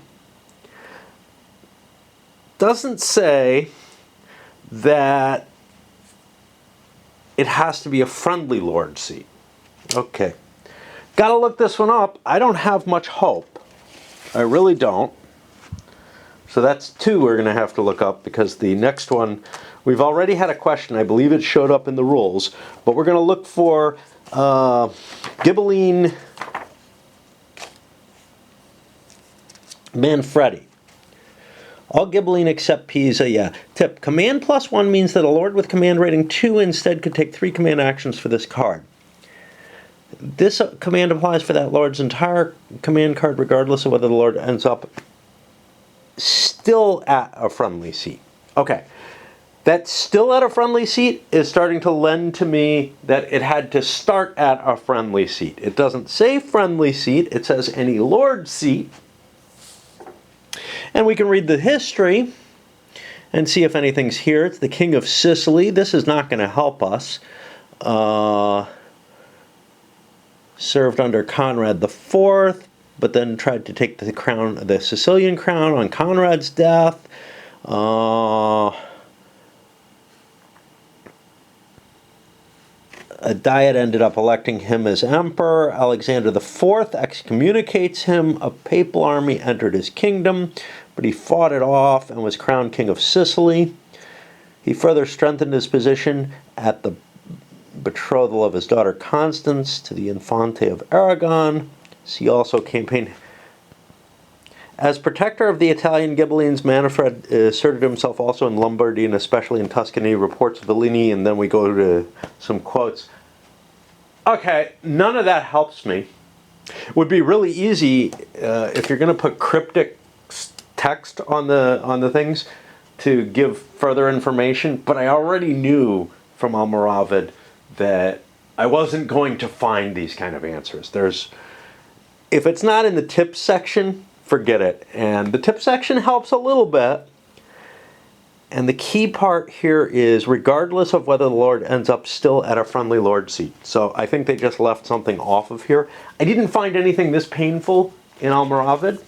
doesn't say that it has to be a friendly lord seat. Okay. Gotta look this one up. I don't have much hope. I really don't. So that's 2 we're going to have to look up, because the next one, we've already had a question. I believe it showed up in the rules. But we're going to look for Ghibelline Manfredi. All Ghibelline except Pisa, yeah. Tip, command +1 means that a lord with command rating 2 instead could take 3 command actions for this card. This command applies for that lord's entire command card, regardless of whether the lord ends up still at a friendly seat. Okay, that still at a friendly seat is starting to lend to me that it had to start at a friendly seat. It doesn't say friendly seat, it says any lord seat. And we can read the history and see if anything's here. It's the King of Sicily. This is not going to help us. Served under Conrad IV, but then tried to take the crown, the Sicilian crown, on Conrad's death. A diet ended up electing him as emperor. Alexander IV excommunicates him. A papal army entered his kingdom, but he fought it off and was crowned King of Sicily. He further strengthened his position at the betrothal of his daughter Constance to the Infante of Aragon. He also campaigned as protector of the Italian Ghibellines. Manfred asserted himself also in Lombardy and especially in Tuscany. Reports of Bellini, and then we go to some quotes. Okay, none of that helps me. It would be really easy if you're going to put cryptic text on the things to give further information, but I already knew from Almoravid that I wasn't going to find these kind of answers. If it's not in the tips section, forget it. And the tip section helps a little bit. And the key part here is regardless of whether the lord ends up still at a friendly lord seat. So I think they just left something off of here. I didn't find anything this painful in Almoravid.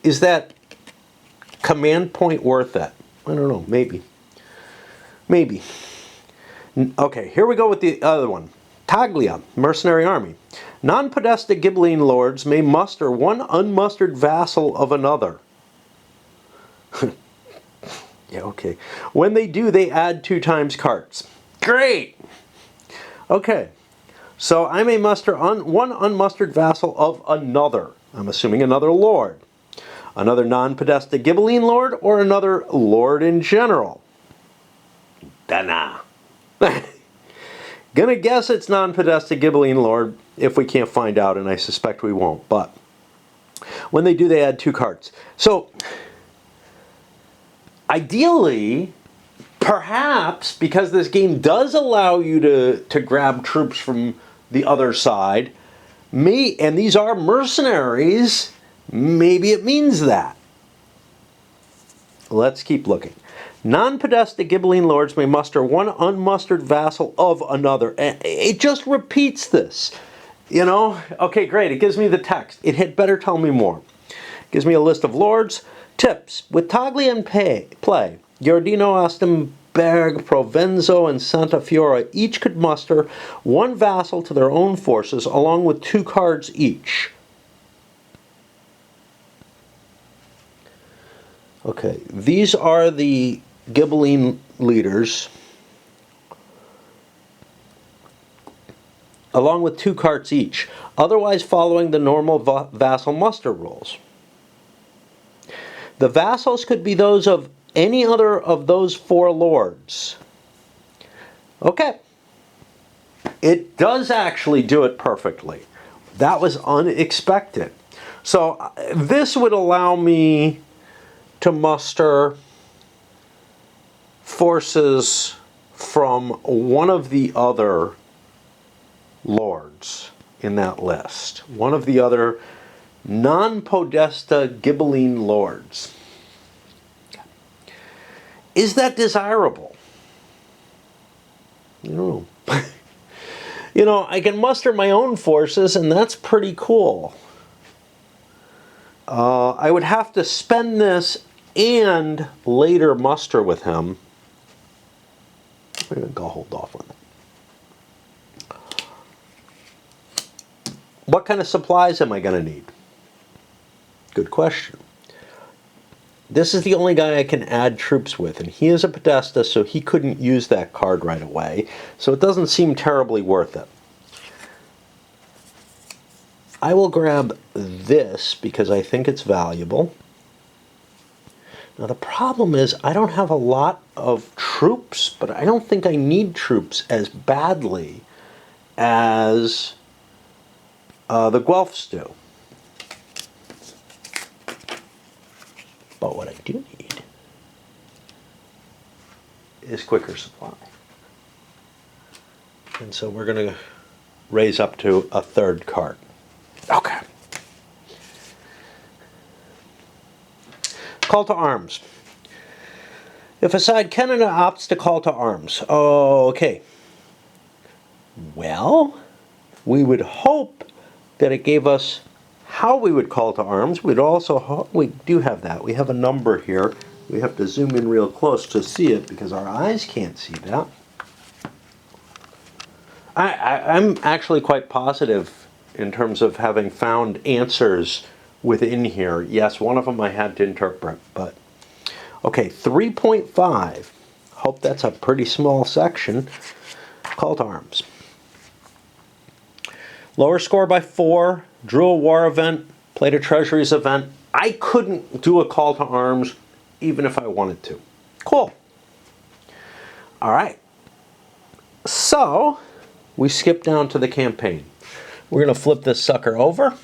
Is that command point worth it? I don't know, maybe. Maybe. Okay, here we go with the other one. Taglia, mercenary army. Non-podesta Ghibelline lords may muster one unmustered vassal of another. Yeah, okay. When they do, they add 2 times cards. Great! Okay, so I may muster one unmustered vassal of another. I'm assuming another lord. Another non-podesta Ghibelline lord, or another lord in general. Dunno. Gonna guess it's non-podesta Ghibelline lord if we can't find out, and I suspect we won't. But when they do, they add 2 cards. So ideally, perhaps because this game does allow you to grab troops from the other side, and these are mercenaries, maybe it means that. Let's keep looking. Non-podesta Ghibelline lords may muster one unmustered vassal of another. It just repeats this. You know? Okay, great. It gives me the text. It had better tell me more. It gives me a list of lords. Tips. With Taglia in play, Giordino, Astemberg, Provenzo, and Santa Fiora each could muster 1 vassal to their own forces along with 2 cards each. Okay, these are the Ghibelline leaders, along with 2 cards each, otherwise following the normal vassal muster rules. The vassals could be those of any other of those 4 lords. Okay, it does actually do it perfectly. That was unexpected. So this would allow me to muster forces from one of the other lords in that list. One of the other non-Podesta Ghibelline lords. Is that desirable? I don't know. You know, I can muster my own forces, and that's pretty cool. I would have to spend this and later muster with him. I'm going to go hold off on that. What kind of supplies am I going to need? Good question. This is the only guy I can add troops with, and he is a Podesta, so he couldn't use that card right away, so it doesn't seem terribly worth it. I will grab this because I think it's valuable. Now the problem is I don't have a lot of troops, but I don't think I need troops as badly as the Guelphs do. But what I do need is quicker supply. And so we're going to raise up to a third card. Okay. Call to arms. If a side Canada opts to call to arms, okay. Well, we would hope that it gave us how we would call to arms. We'd also, we do have that. We have a number here. We have to zoom in real close to see it because our eyes can't see that. I'm actually quite positive in terms of having found answers within here. Yes, one of them I had to interpret, but okay, 3.5. Hope that's a pretty small section. Call to arms. Lower score by 4, drew a war event, played a treasuries event. I couldn't do a call to arms even if I wanted to. Cool. All right. So we skip down to the campaign. We're going to flip this sucker over,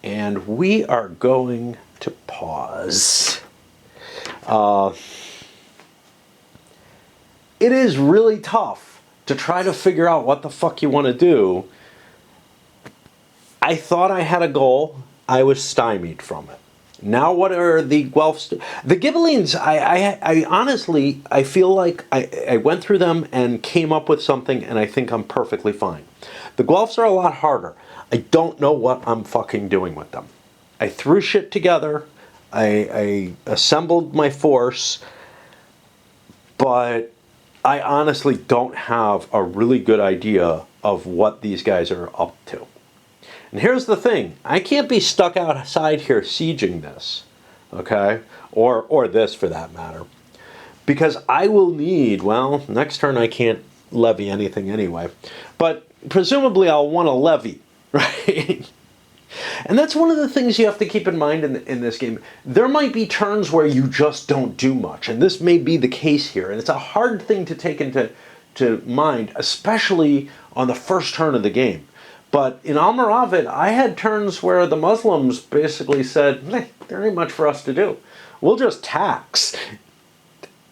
and we are going to pause. It is really tough to try to figure out what the fuck you want to do. I thought I had a goal. I was stymied from it. Now what are the Guelphs? The Ghibellines, I honestly, I feel like I went through them and came up with something, and I think I'm perfectly fine. The Guelphs are a lot harder. I don't know what I'm fucking doing with them. I threw shit together. I assembled my force, but I honestly don't have a really good idea of what these guys are up to. And here's the thing, I can't be stuck outside here sieging this, okay? Or this for that matter. Because I will need, well, next turn I can't levy anything anyway. But presumably I'll want to levy, right? And that's one of the things you have to keep in mind in this game. There might be turns where you just don't do much, and this may be the case here. And it's a hard thing to take into mind, especially on the first turn of the game. But in Almoravid, I had turns where the Muslims basically said, there ain't much for us to do. We'll just tax.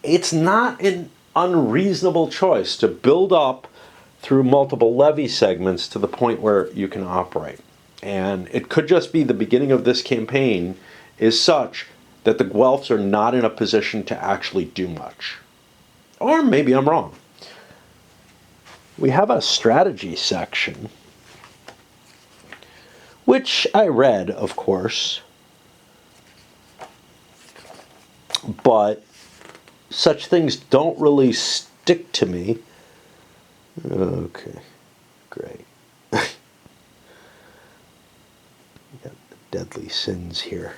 It's not an unreasonable choice to build up through multiple levy segments to the point where you can operate. And it could just be the beginning of this campaign is such that the Guelphs are not in a position to actually do much. Or maybe I'm wrong. We have a strategy section, which I read, of course, but such things don't really stick to me. Okay, great. We got the deadly sins here.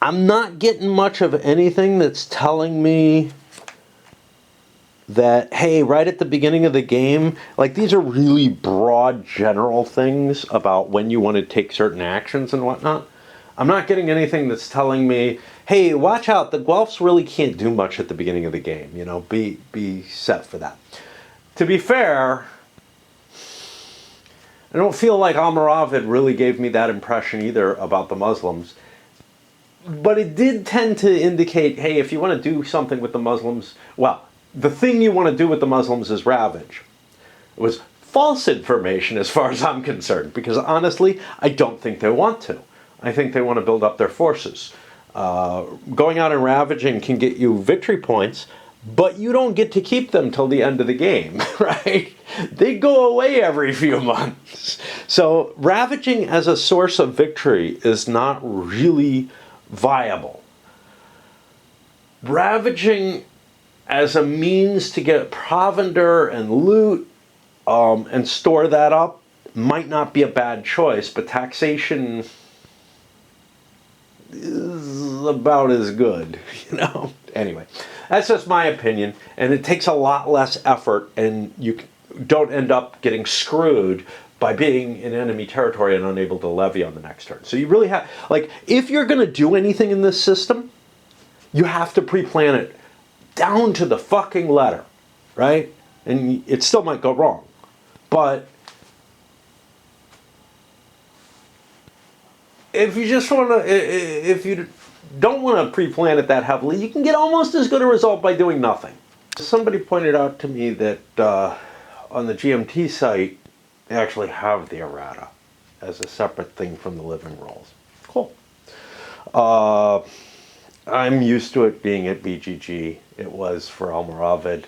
I'm not getting much of anything that's telling me that, hey, right at the beginning of the game, like these are really broad general things about when you want to take certain actions and whatnot. I'm not getting anything that's telling me, hey, watch out, the Guelphs really can't do much at the beginning of the game, you know, be set for that. To be fair, I don't feel like Almoravid really gave me that impression either about the Muslims. But it did tend to indicate, hey, if you want to do something with the Muslims, well, the thing you want to do with the Muslims is ravage. It was false information as far as I'm concerned, because honestly, I don't think they want to. I think they want to build up their forces. Going out and ravaging can get you victory points, but you don't get to keep them till the end of the game, right? They go away every few months. So ravaging as a source of victory is not really viable. Ravaging as a means to get provender and loot and store that up might not be a bad choice, but taxation is about as good, you know? Anyway, that's just my opinion, and it takes a lot less effort, and you don't end up getting screwed by being in enemy territory and unable to levy on the next turn. So you really have, like, if you're going to do anything in this system, you have to pre-plan it down to the fucking letter, right? And it still might go wrong. But if you just want to, if you don't want to pre-plan it that heavily, you can get almost as good a result by doing nothing. Somebody pointed out to me that on the GMT site, they actually have the errata as a separate thing from the living rolls. Cool. I'm used to it being at BGG. It was for Almoravid.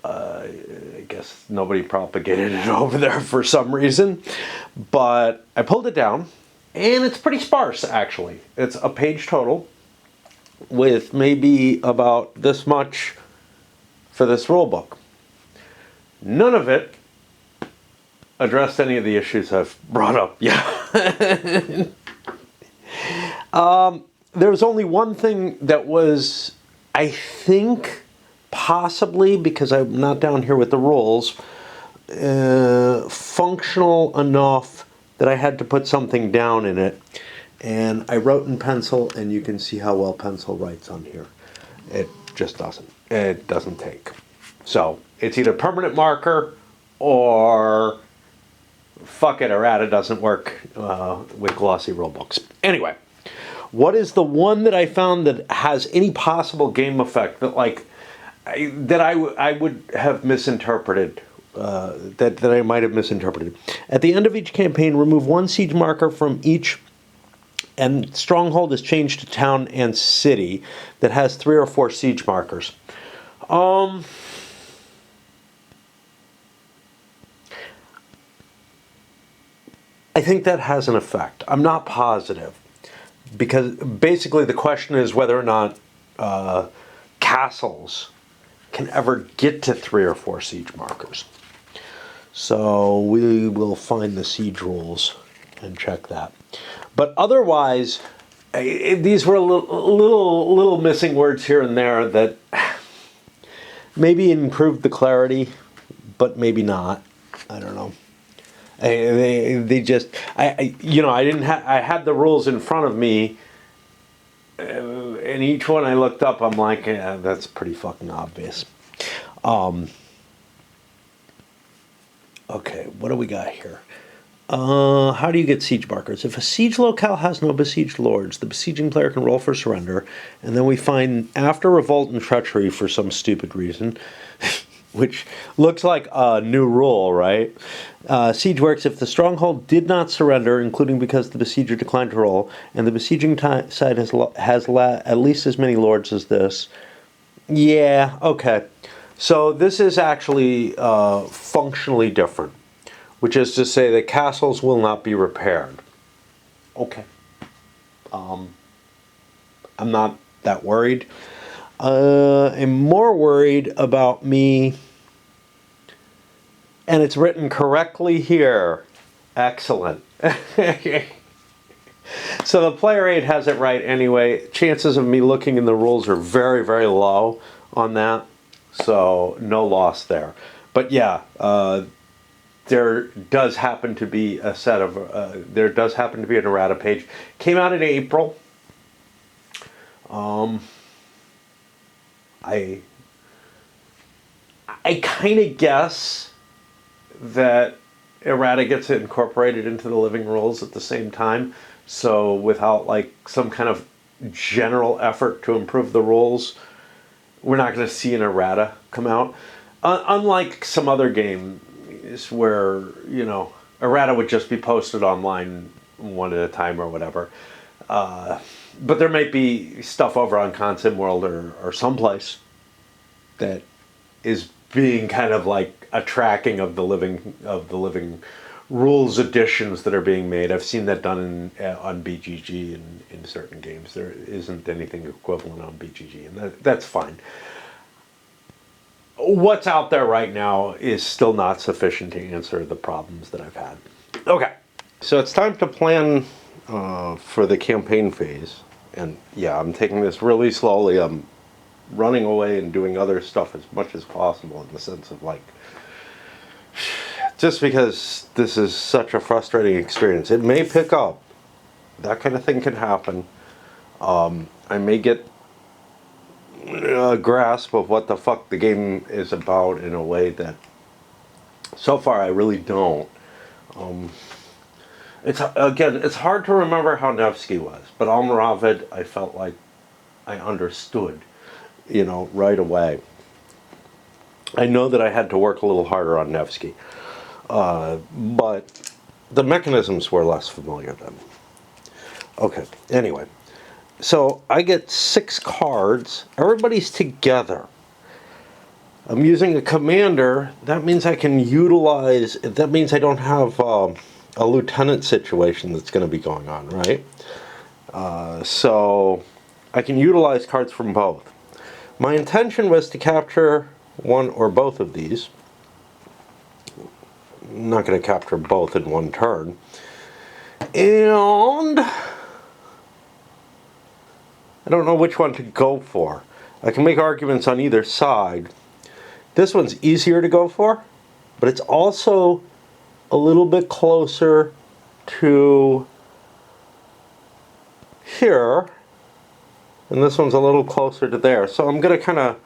I guess nobody propagated it over there for some reason. But I pulled it down, and it's pretty sparse, actually. It's a page total with maybe about this much for this rule book. None of it addressed any of the issues I've brought up. Yeah. There was only one thing that was, I think, possibly, because I'm not down here with the rules, functional enough that I had to put something down in it. And I wrote in pencil, and you can see how well pencil writes on here. It just doesn't. It doesn't take. So it's either permanent marker or fuck it, errata doesn't work with glossy rulebooks. Anyway, what is the one that I found that has any possible game effect that, like, I would have misinterpreted, that I might have misinterpreted? At the end of each campaign, remove one siege marker from each, and stronghold is changed to town and city that has 3 or 4 siege markers. I think that has an effect. I'm not positive, because basically the question is whether or not castles can ever get to 3 or 4 siege markers. So we will find the siege rules and check that. But otherwise, these were little missing words here and there that maybe improved the clarity, but maybe not. I don't know. They just, I had the rules in front of me, and each one I looked up, I'm like, yeah, that's pretty fucking obvious. Okay, what do we got here? How do you get siege markers? If a siege locale has no besieged lords, the besieging player can roll for surrender, and then we find after revolt and treachery for some stupid reason, which looks like a new rule, right? Siege works if the stronghold did not surrender, including because the besieger declined to roll, and the besieging side has at least as many lords as this. Yeah, okay. So this is actually functionally different, which is to say that castles will not be repaired. Okay. I'm not that worried. I'm more worried about me, and it's written correctly here. Excellent. So the player aid has it right anyway. Chances of me looking in the rules are very, very low on that, so no loss there. But yeah, there does happen to be a set of, there does happen to be an errata page. Came out in April. I kind of guess that errata gets incorporated into the living rules at the same time. So without like some kind of general effort to improve the rules, we're not going to see an errata come out. Unlike some other games where, you know, errata would just be posted online one at a time or whatever. But there might be stuff over on Consim World or someplace that is being kind of like a tracking of the living rules additions that are being made. I've seen that done on BGG in certain games. There isn't anything equivalent on BGG, and that's fine. What's out there right now is still not sufficient to answer the problems that I've had. Okay, so it's time to plan for the campaign phase. And yeah, I'm taking this really slowly. I'm running away and doing other stuff as much as possible in the sense of like, just because this is such a frustrating experience. It may pick up. That kind of thing can happen. I may get a grasp of what the fuck the game is about in a way that so far I really don't. It's hard to remember how Nevsky was, but Almoravid I felt like I understood, you know, right away. I know that I had to work a little harder on Nevsky, but the mechanisms were less familiar then. Okay, anyway. So I get 6 cards. Everybody's together. I'm using a commander. That means I can utilize, that means I don't have a lieutenant situation that's going to be going on, right? So I can utilize cards from both. My intention was to capture one or both of these. I'm not going to capture both in one turn. And I don't know which one to go for. I can make arguments on either side. This one's easier to go for, but it's also a little bit closer to here, and this one's a little closer to there. So I'm going to kind of,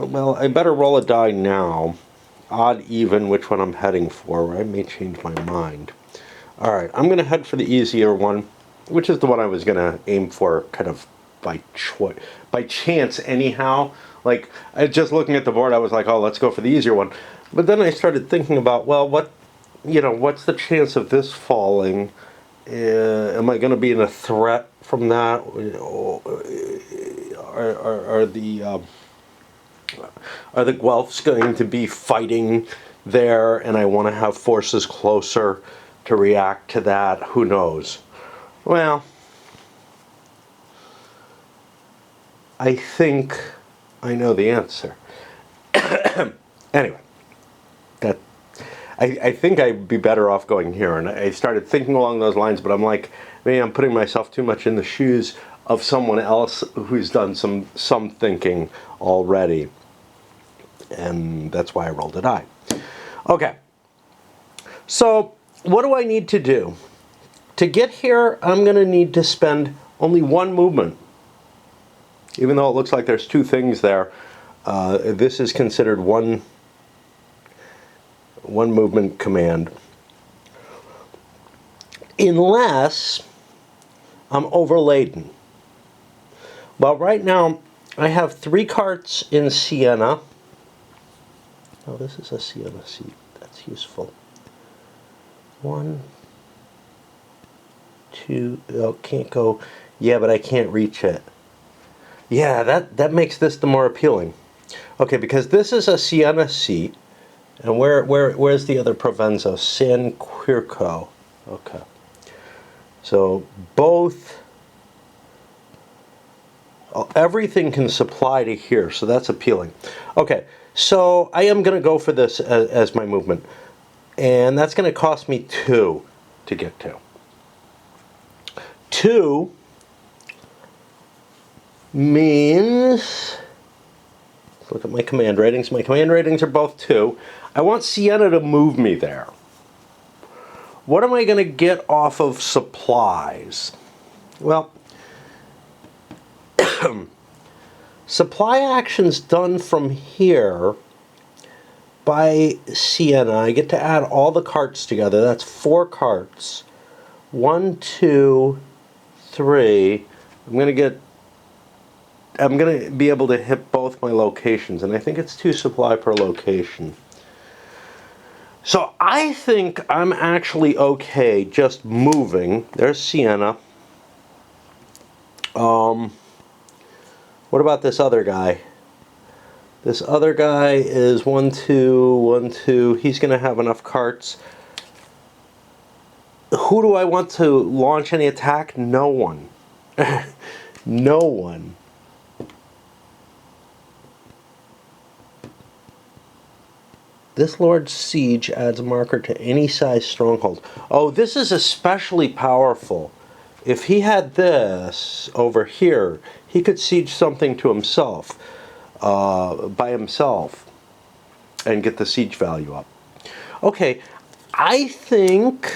well, I better roll a die now. Odd, even, which one I'm heading for. I may change my mind. All right, I'm going to head for the easier one, which is the one I was going to aim for kind of by chance anyhow. Like, just looking at the board, I was like, oh, let's go for the easier one. But then I started thinking about, well, what's the chance of this falling? Am I going to be in a threat from that? Are the Guelphs going to be fighting there, and I want to have forces closer to react to that? Who knows? Well, I think I know the answer. Anyway, I think I'd be better off going here. And I started thinking along those lines, but I'm like, maybe I'm putting myself too much in the shoes of someone else who's done some thinking already. And that's why I rolled a die. Okay. So, what do I need to do? To get here, I'm going to need to spend only one movement. Even though it looks like there's 2 things there, this is considered one movement command. Unless I'm overladen. Well, right now, I have 3 carts in Siena. Oh, this is a Siena seat. That's useful. 1, 2, oh, can't go. Yeah, but I can't reach it. Yeah, that makes this the more appealing. Okay, because this is a Siena seat. And where's the other Provenzo? San Quirco. Okay. So both, everything can supply to here, so that's appealing. Okay, so I am going to go for this as my movement. And that's going to cost me 2 to get to. 2 means, look at my command ratings. My command ratings are both 2. I want Siena to move me there. What am I going to get off of supplies? Well, supply actions done from here, by Siena. I get to add all the carts together. That's 4 carts. 1, 2, 3. I'm gonna be able to hit both my locations, and I think it's 2 supply per location. So I think I'm actually okay just moving. There's Siena. What about this other guy? This other guy is 1, 2, 1, 2. He's going to have enough carts. Who do I want to launch any attack? No one. No one. This Lord's Siege adds a marker to any size stronghold. Oh, this is especially powerful. If he had this over here, he could siege something to himself, by himself, and get the siege value up. Okay, I think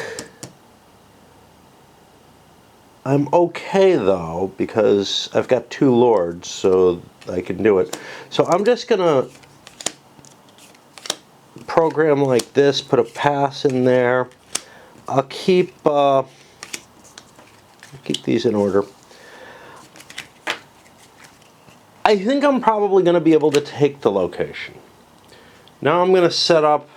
I'm okay though, because I've got 2 lords, so I can do it. So I'm just gonna program like this, put a pass in there. I'll keep these in order. I think I'm probably going to be able to take the location. Now I'm going to set up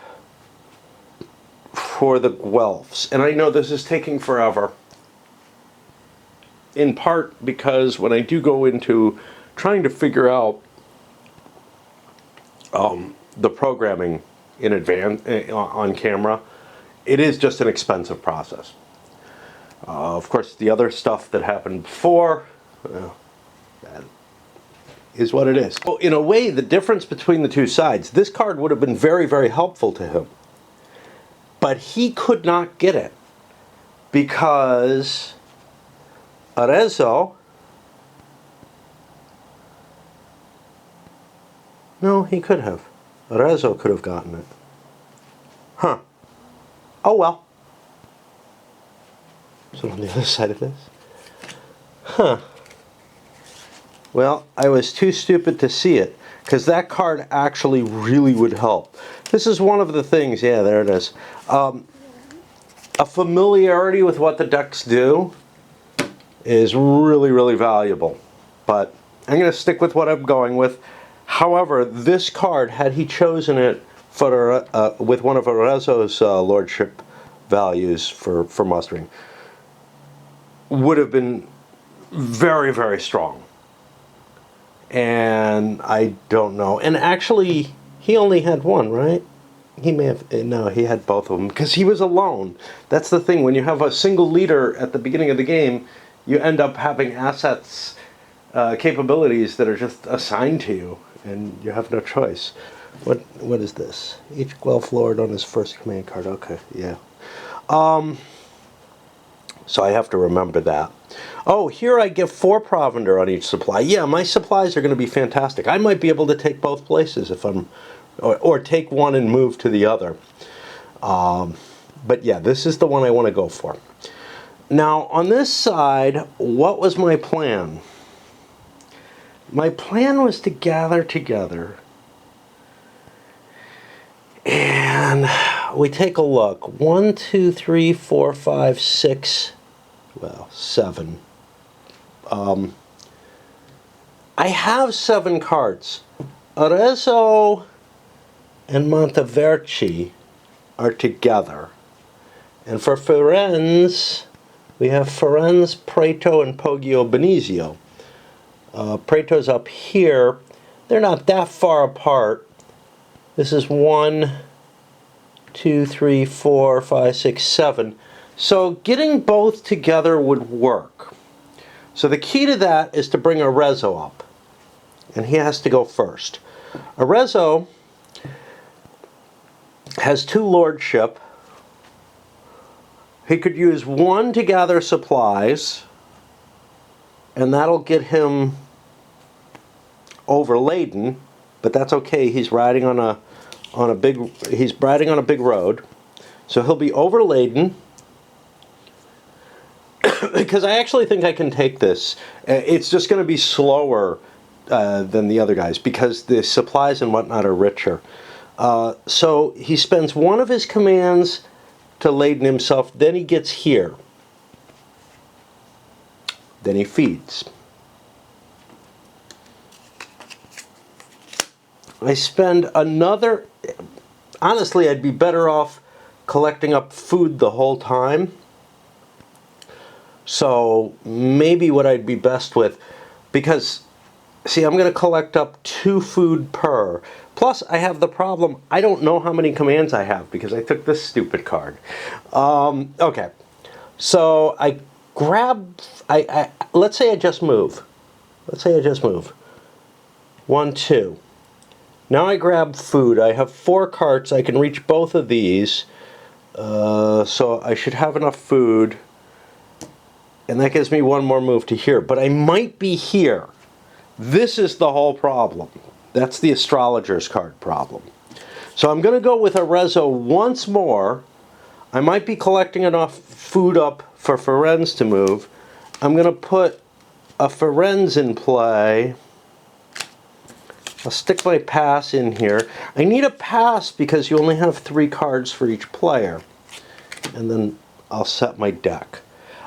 for the Guelphs, and I know this is taking forever, in part because when I do go into trying to figure out the programming in advance on camera, it is just an expensive process. Of course, the other stuff that happened before, that is what it is. So in a way, the difference between the 2 sides, this card would have been very, very helpful to him. But he could not get it because Arezzo, no, he could have. Arezzo could have gotten it. Huh. Oh well. So on the other side of this? Huh. Well, I was too stupid to see it, because that card actually really would help. This is one of the things, yeah, there it is. A familiarity with what the decks do is really, really valuable. But I'm going to stick with what I'm going with. However, this card, had he chosen it for with one of Arezzo's lordship values for mustering, would have been very, very strong. And I don't know. And actually, he only had one, right? He may have, no, he had both of them, because he was alone. That's the thing, when you have a single leader at the beginning of the game, you end up having assets, capabilities that are just assigned to you, and you have no choice. What is this? Each Guelph Lord on his first command card. Okay, yeah. So I have to remember that. Oh, here I give 4 provender on each supply. Yeah, my supplies are going to be fantastic. I might be able to take both places if I'm, or take one and move to the other. But yeah, this is the one I want to go for. Now, on this side, what was my plan? My plan was to gather together, and we take a look. 1, 2, 3, 4, 5, 6, well, 7. I have 7 cards. Arezzo and Monteverci are together. And for Firenze, we have Firenze, Prato, and Poggio Benizio. Prato's up here. They're not that far apart. This is 1, 2, 3, 4, 5, 6, 7. So getting both together would work. So the key to that is to bring Arezzo up. And he has to go first. Arezzo has 2 lordship. He could use 1 to gather supplies, and that'll get him overladen, but that's okay. He's riding on a big road, so he'll be overladen. Because I actually think I can take this. It's just going to be slower than the other guys because the supplies and whatnot are richer. So he spends one of his commands to laden himself, then he gets here. Then he feeds. I spend another... Honestly, I'd be better off collecting up food the whole time. So maybe what I'd be best with, because, see, I'm going to collect up 2 food per. Plus, I have the problem, I don't know how many commands I have because I took this stupid card. Okay, so I grab, let's say I just move. Let's say I just move. 1, 2. Now I grab food. I have 4 carts. I can reach both of these. So I should have enough food. And that gives me 1 more move to here. But I might be here. This is the whole problem. That's the astrologer's card problem. So I'm going to go with a Rezo once more. I might be collecting enough food up for Ferenz to move. I'm going to put a Ferenz in play. I'll stick my pass in here. I need a pass because you only have 3 cards for each player. And then I'll set my deck.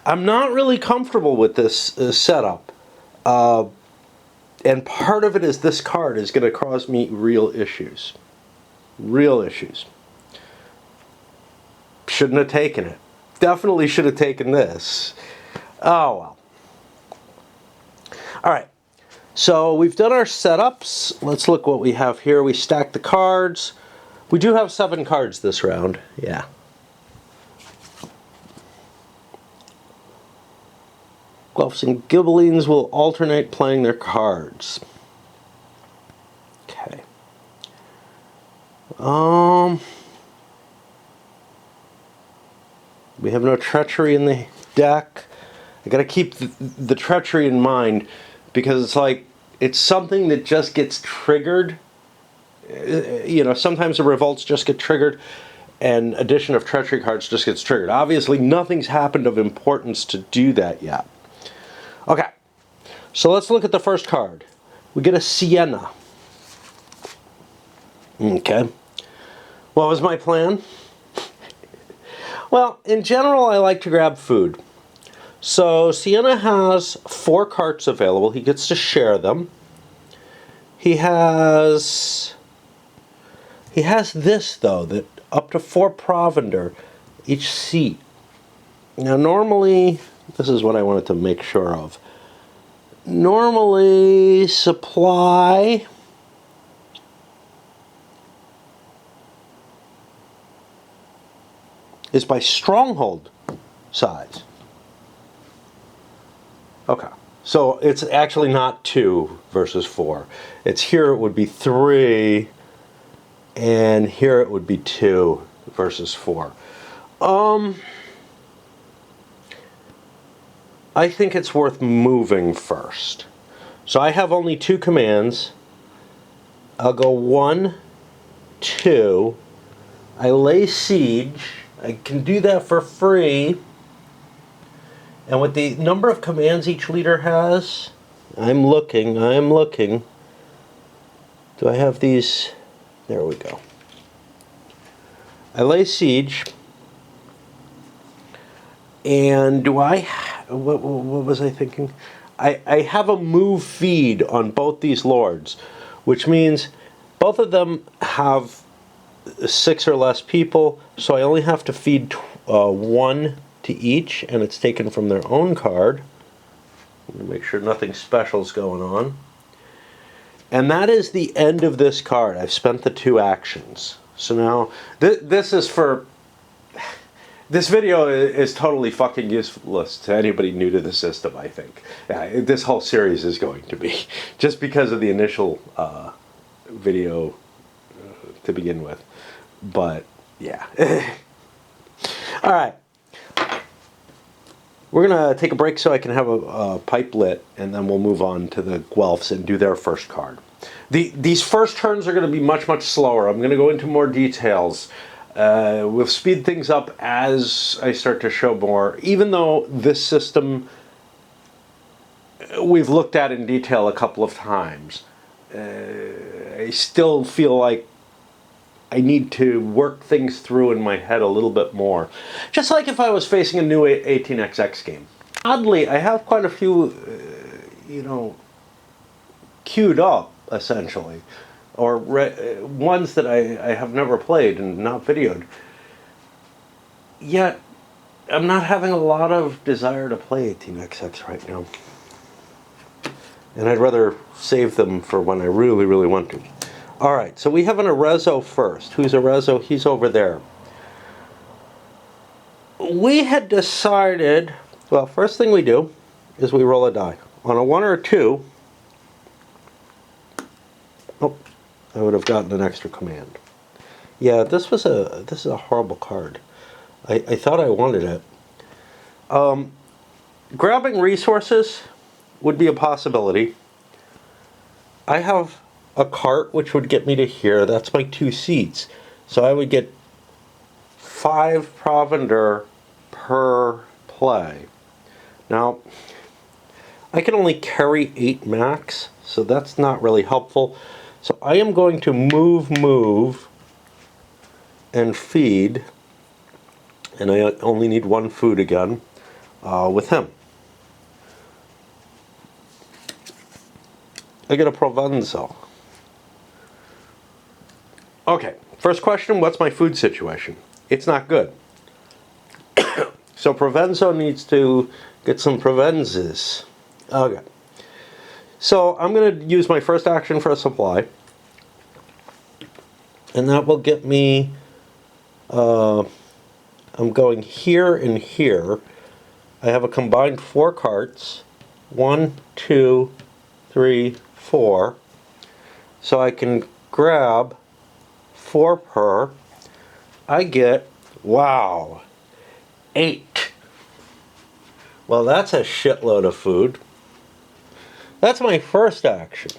I'm not really comfortable with this setup. And part of it is this card is going to cause me real issues. Real issues. Shouldn't have taken it. Definitely should have taken this. Oh well. Alright. So we've done our setups. Let's look what we have here. We stacked the cards. We do have 7 cards this round. Yeah. Guelphs and Ghibellines will alternate playing their cards. Okay. We have no treachery in the deck. I gotta keep the treachery in mind because it's like, it's something that just gets triggered. You know, sometimes the revolts just get triggered and addition of treachery cards just gets triggered. Obviously, nothing's happened of importance to do that yet. Okay, so let's look at the first card. We get a Sienna. Okay. What was my plan? Well, in general, I like to grab food. So Sienna has 4 carts available. He gets to share them. He has this, though, that up to 4 provender each seat. Now, normally, this is what I wanted to make sure of. Normally, supply is by stronghold size. Okay, so it's actually not 2 versus 4. It's here it would be 3, and here it would be 2 versus 4. I think it's worth moving first. So I have only 2 commands. I'll go 1, 2. I lay siege. I can do that for free. And with the number of commands each leader has, I'm looking. Do I have these? There we go. I lay siege. And do I, what was I thinking? I have a move feed on both these lords, which means both of them have 6 or less people, so I only have to feed 1 to each, and it's taken from their own card. Make sure nothing special is going on. And that is the end of this card. I've spent the 2 actions. So now, this is for... This video is totally fucking useless to anybody new to the system, I think. This whole series is going to be. Just because of the initial video to begin with. But, yeah. Alright. We're going to take a break so I can have a pipe lit, and then we'll move on to the Guelphs and do their first card. These first turns are going to be much, much slower. I'm going to go into more details. We'll speed things up as I start to show more, even though this system we've looked at in detail a couple of times. I still feel like I need to work things through in my head a little bit more. Just like if I was facing a new 18XX game. Oddly, I have quite a few, queued up, essentially. Or ones that I have never played and not videoed. Yet, I'm not having a lot of desire to play 18XX right now. And I'd rather save them for when I really, really want to. Alright, so we have an Arezzo first. Who's Arezzo? He's over there. We had decided, well, first thing we do is we roll a die. On a 1 or a 2, oh, I would have gotten an extra command. Yeah, this is a horrible card. I thought I wanted it. Grabbing resources would be a possibility. I have a cart which would get me to here. That's my 2 seats. So I would get 5 provender per play. Now, I can only carry 8 max, so that's not really helpful. So I am going to move, and feed, and I only need 1 food again with him. I get a Provenzo. Okay, first question, what's my food situation? It's not good. So Provenzo needs to get some Provenzes. Okay. So I'm going to use my first action for a supply. And that will get me, I'm going here and here. I have a combined 4 carts. 1, 2, 3, 4. So I can grab 4 per. I get, wow, 8. Well, that's a shitload of food. That's my first action.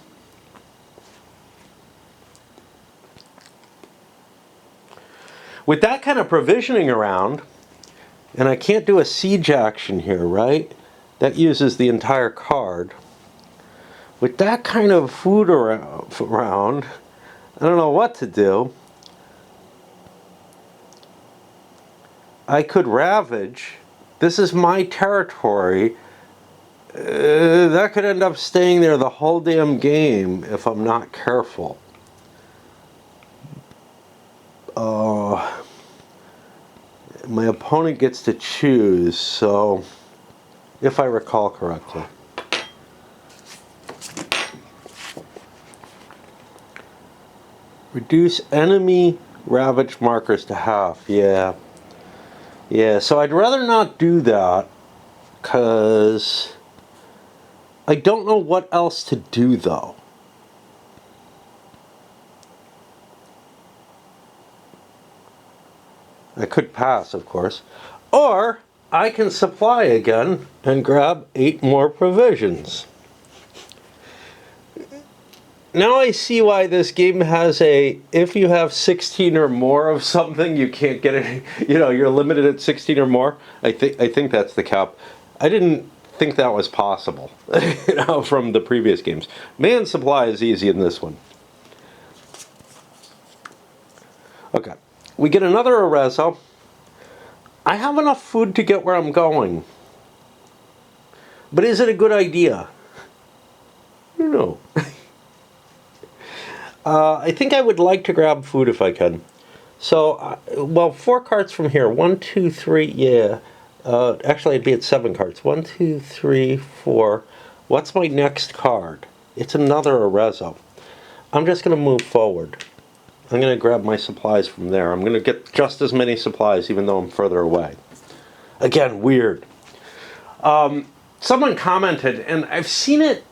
With that kind of provisioning around, and I can't do a siege action here, right? That uses the entire card. With that kind of food around, I don't know what to do. I could ravage. This is my territory. That could end up staying there the whole damn game if I'm not careful. My opponent gets to choose, so if I recall correctly. Reduce enemy ravage markers to half. Yeah, so I'd rather not do that because I don't know what else to do though. I could pass, of course. Or I can supply again and grab 8 more provisions. Now I see why this game has a, if you have 16 or more of something, you can't get it, you're limited at 16 or more. I think that's the cap. I didn't think that was possible, from the previous games. Man supply is easy in this one. Okay. We get another Arezzo. I have enough food to get where I'm going. But is it a good idea? No. I think I would like to grab food if I can. So, well, 4 carts from here. 1, 2, 3, yeah. Actually, I'd be at 7 carts. 1, 2, 3, 4. What's my next card? It's another Arezzo. I'm just going to move forward. I'm going to grab my supplies from there. I'm going to get just as many supplies even though I'm further away. Again, weird. Someone commented, and I've seen it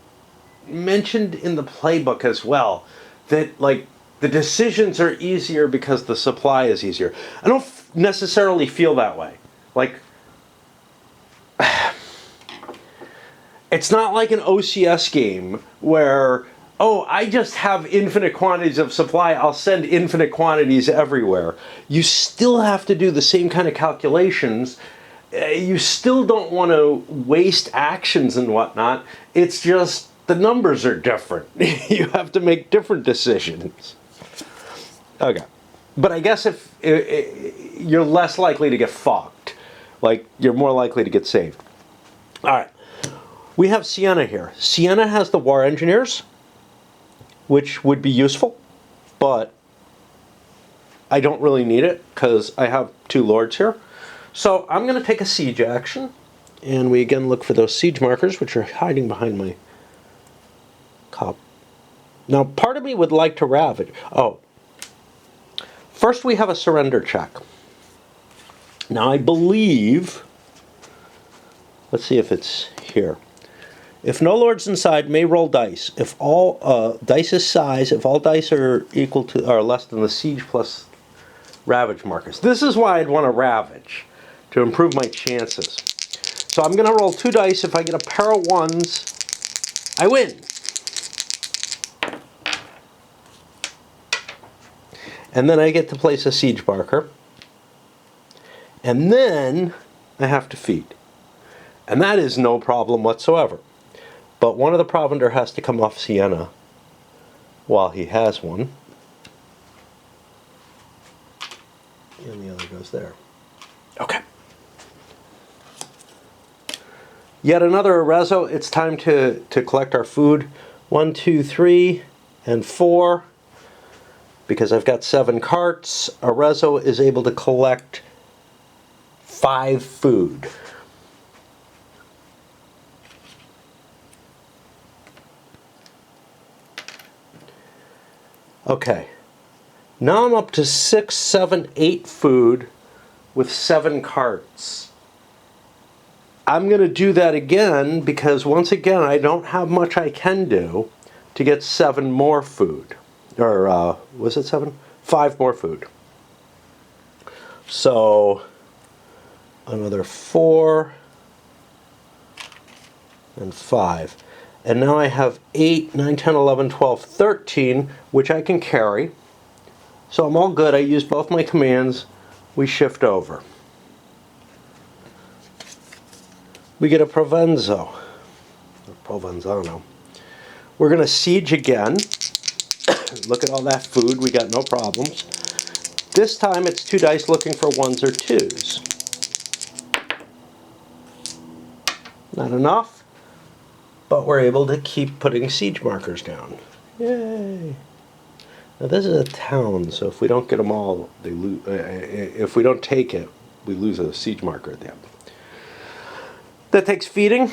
mentioned in the playbook as well, that like the decisions are easier because the supply is easier. I don't necessarily feel that way. Like, it's not like an OCS game where, oh, I just have infinite quantities of supply, I'll send infinite quantities everywhere. You still have to do the same kind of calculations. You still don't want to waste actions and whatnot. It's just the numbers are different. You have to make different decisions. Okay. but I guess if you're less likely to get fucked, like you're more likely to get saved. All right, we have Sienna here. Sienna has the War Engineers, which would be useful, but I don't really need it because I have 2 lords here. So I'm going to take a siege action, and we again look for those siege markers, which are hiding behind my cop. Now, part of me would like to ravage. Oh, first we have a surrender check. Now, I believe, let's see if it's here. If no lords inside, may roll dice. If all dice's size, if all dice are equal to or less than the siege plus ravage markers. This is why I'd want to ravage, to improve my chances. So I'm going to roll 2 dice. If I get a pair of 1s, I win. And then I get to place a siege marker. And then I have to feed. And that is no problem whatsoever. But one of the provender has to come off Sienna while he has one. And the other goes there. Okay. Yet another Arezzo. It's time to collect our food. 1, 2, 3, and 4. Because I've got 7 carts, Arezzo is able to collect 5 food. Okay. Now I'm up to 6, 7, 8 food with 7 carts. I'm going to do that again because once again I don't have much I can do to get 7 more food. Or was it 7? 5 more food. So another 4 and 5. And now I have 8, 9, 10, 11, 12, 13, which I can carry. So I'm all good. I use both my commands. We shift over. We get a Provenzo. Or Provenzano. We're going to siege again. Look at all that food. We got no problems. This time it's 2 dice looking for 1s or 2s. Not enough, but we're able to keep putting siege markers down. Yay! Now this is a town, so if we don't get them all, they lose. If we don't take it, we lose a siege marker at the end. That takes feeding.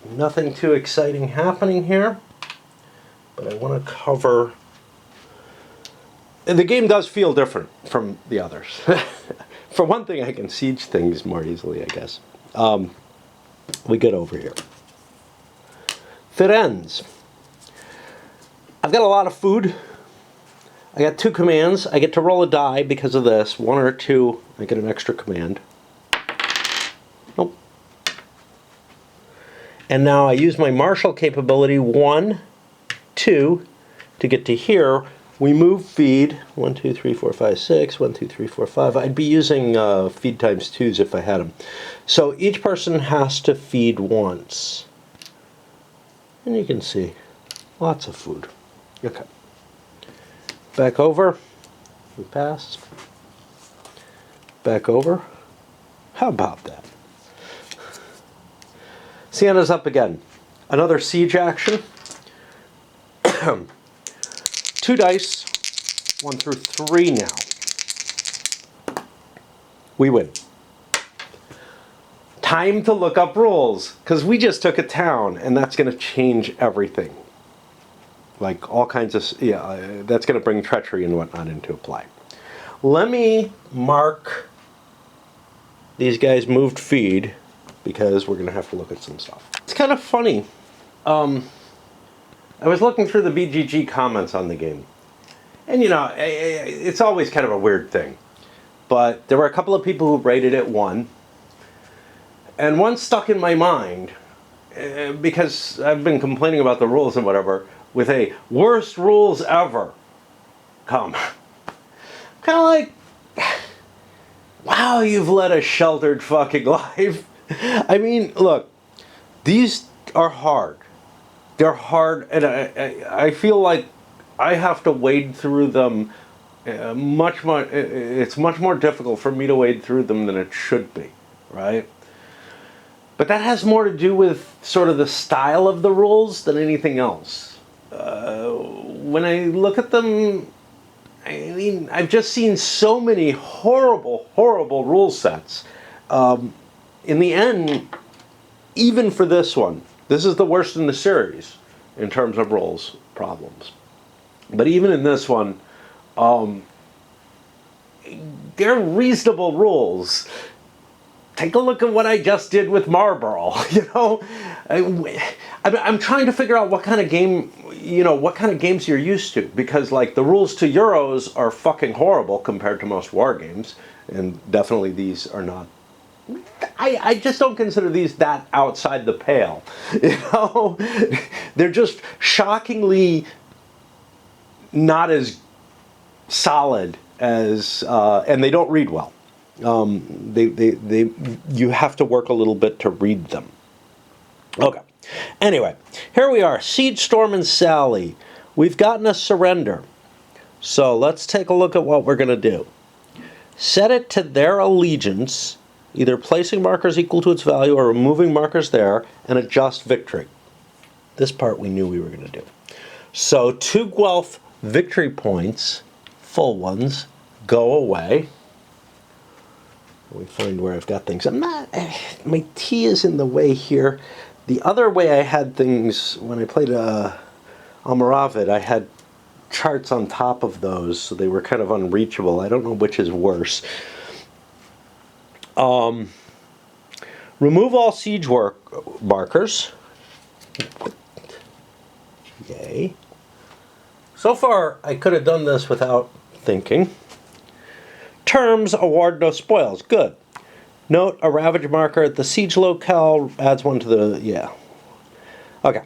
Nothing too exciting happening here, but I want to cover. And the game does feel different from the others. For one thing, I can siege things more easily, I guess. We get over here. Firenze. I've got a lot of food. I got 2 commands. I get to roll a die because of this. 1 or 2, I get an extra command. Nope. And now I use my martial capability 1, 2 to get to here. We move feed 1, 2, 3, 4, 5, 6. 1, 2, 3, 4, 5. I'd be using feed times 2s if I had them. So each person has to feed once. And you can see lots of food. Okay. Back over. We pass. Back over. How about that? Sienna's up again. Another siege action. 2 dice. 1 through 3 now. We win. Time to look up rules, because we just took a town, and that's going to change everything. Like all kinds of, yeah, that's going to bring treachery and whatnot into play. Let me mark these guys moved feed, because we're going to have to look at some stuff. It's kind of funny. I was looking through the BGG comments on the game. And you know, it's always kind of a weird thing. But there were a couple of people who rated it 1. And one stuck in my mind, because I've been complaining about the rules and whatever, with a worst rules ever comment. Kind of like, wow, you've led a sheltered fucking life. I mean, look, these are hard. They're hard, and I feel like I have to wade through them it's much more difficult for me to wade through them than it should be, right? But that has more to do with sort of the style of the rules than anything else. When I look at them, I mean, I've just seen so many horrible, horrible rule sets. In the end, even for this one, this is the worst in the series in terms of rules problems. But even in this one, they're reasonable rules. Take a look at what I just did with Marlboro. You know, I'm trying to figure out what kind of game, what kind of games you're used to, because like the rules to Euros are fucking horrible compared to most war games, and definitely these are not. I just don't consider these that outside the pale. They're just shockingly not as solid as, and they don't read well. You have to work a little bit to read them. Okay. Anyway, here we are, Siege, Storm, and Sally. We've gotten a surrender. So let's take a look at what we're going to do. Set it to their allegiance, either placing markers equal to its value or removing markers there, and adjust victory. This part we knew we were going to do. So 2 Guelph victory points, full ones, go away. We find where I've got things. My T is in the way here. The other way I had things, when I played Almoravid, I had charts on top of those, so they were kind of unreachable. I don't know which is worse. Remove all siege markers. Yay. So far, I could have done this without thinking. Terms, award no spoils. Good. Note, a ravage marker at the siege locale adds one to the, yeah. Okay.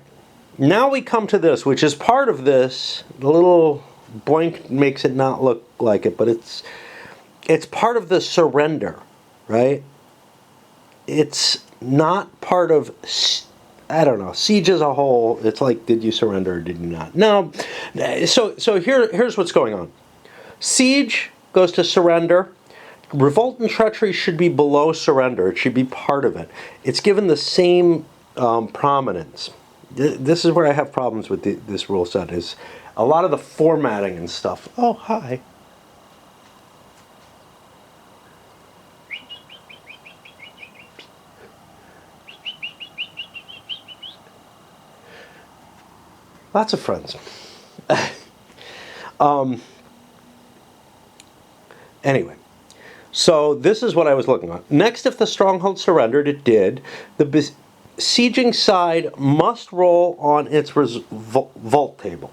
Now we come to this, which is part of this. The little blank makes it not look like it, but it's part of the surrender, right? It's not part of, I don't know, siege as a whole. It's like, did you surrender or did you not? No. So here's what's going on. Siege goes to surrender. Revolt and treachery should be below surrender. It should be part of it. It's given the same prominence. This is where I have problems with this rule set, is a lot of the formatting and stuff. Oh, hi. Lots of friends. Anyway, so this is what I was looking at. Next, if the stronghold surrendered, it did, the besieging side must roll on its revolt table.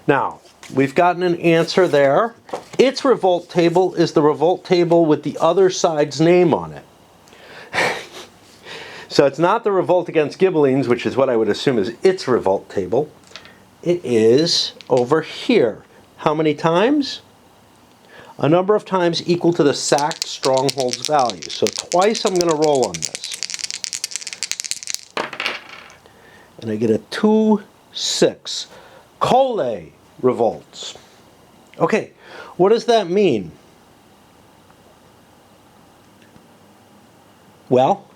Now, we've gotten an answer there. Its revolt table is the revolt table with the other side's name on it. So it's not the revolt against Ghibellines, which is what I would assume is its revolt table. It is over here. How many times? A number of times equal to the sacked stronghold's value. So twice I'm going to roll on this. And I get a 2-6. Cole revolts. Okay, what does that mean? Well,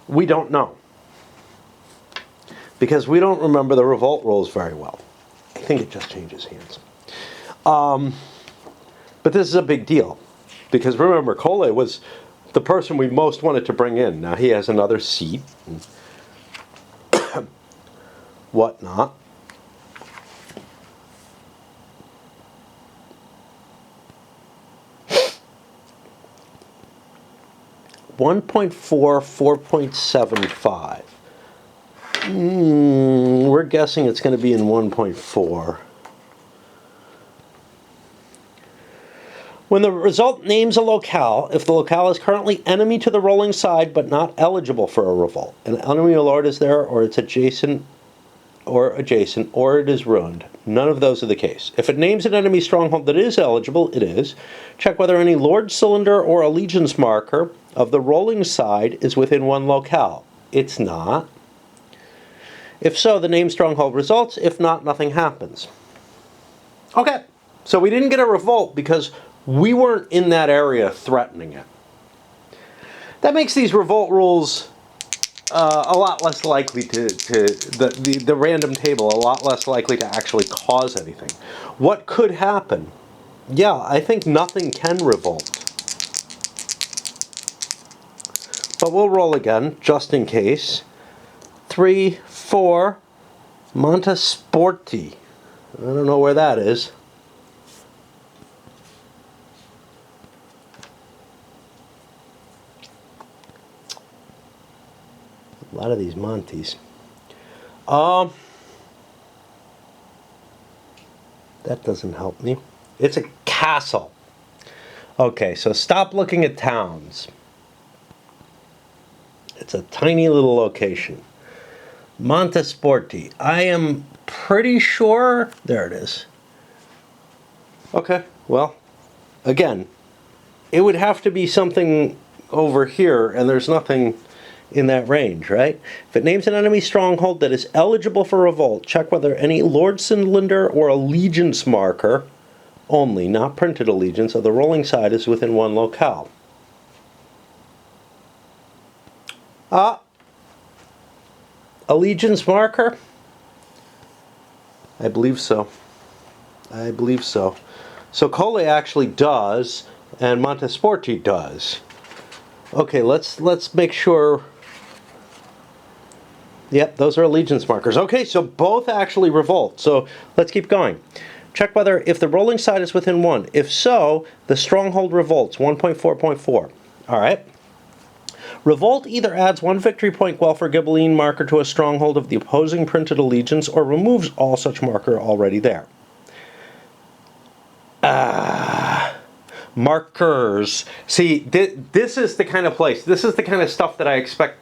we don't know. Because we don't remember the revolt rolls very well. I think it just changes hands. But this is a big deal, because remember, Cole was the person we most wanted to bring in. Now he has another seat and whatnot. $1.4, 4.75. We're guessing it's going to be in 1.4. When the result names a locale, if the locale is currently enemy to the rolling side but not eligible for a revolt, an enemy lord is there, or it's adjacent, or it is ruined. None of those are the case. If it names an enemy stronghold that is eligible, it is. Check whether any lord cylinder or allegiance marker of the rolling side is within one locale. It's not. If so, the named stronghold results. If not, nothing happens. Okay, so we didn't get a revolt because we weren't in that area threatening it. That makes these revolt rules a lot less likely the random table a lot less likely to actually cause anything. What could happen? Yeah, I think nothing can revolt. But we'll roll again, just in case. 3, 4, Montesporti. I don't know where that is. A lot of these Montes. That doesn't help me. It's a castle. Okay, so stop looking at towns. It's a tiny little location. Montesporti. I am pretty sure... There it is. Okay, well, again, it would have to be something over here, and there's nothing in that range, right? If it names an enemy stronghold that is eligible for revolt, check whether any Lord Cylinder or allegiance marker only, not printed allegiance, of the rolling side is within one locale. Allegiance marker? I believe so. I believe so. So Colle actually does, and Montesporti does. Okay, let's make sure. Yep, those are allegiance markers. Okay, so both actually revolt. So let's keep going. Check whether if the rolling side is within 1. If so, the stronghold revolts. 1.4.4. All right. Revolt either adds 1 victory point Guelph or Ghibelline marker to a stronghold of the opposing printed allegiance, or removes all such marker already there. Markers. See, this is the kind of place, this is the kind of stuff that I expect,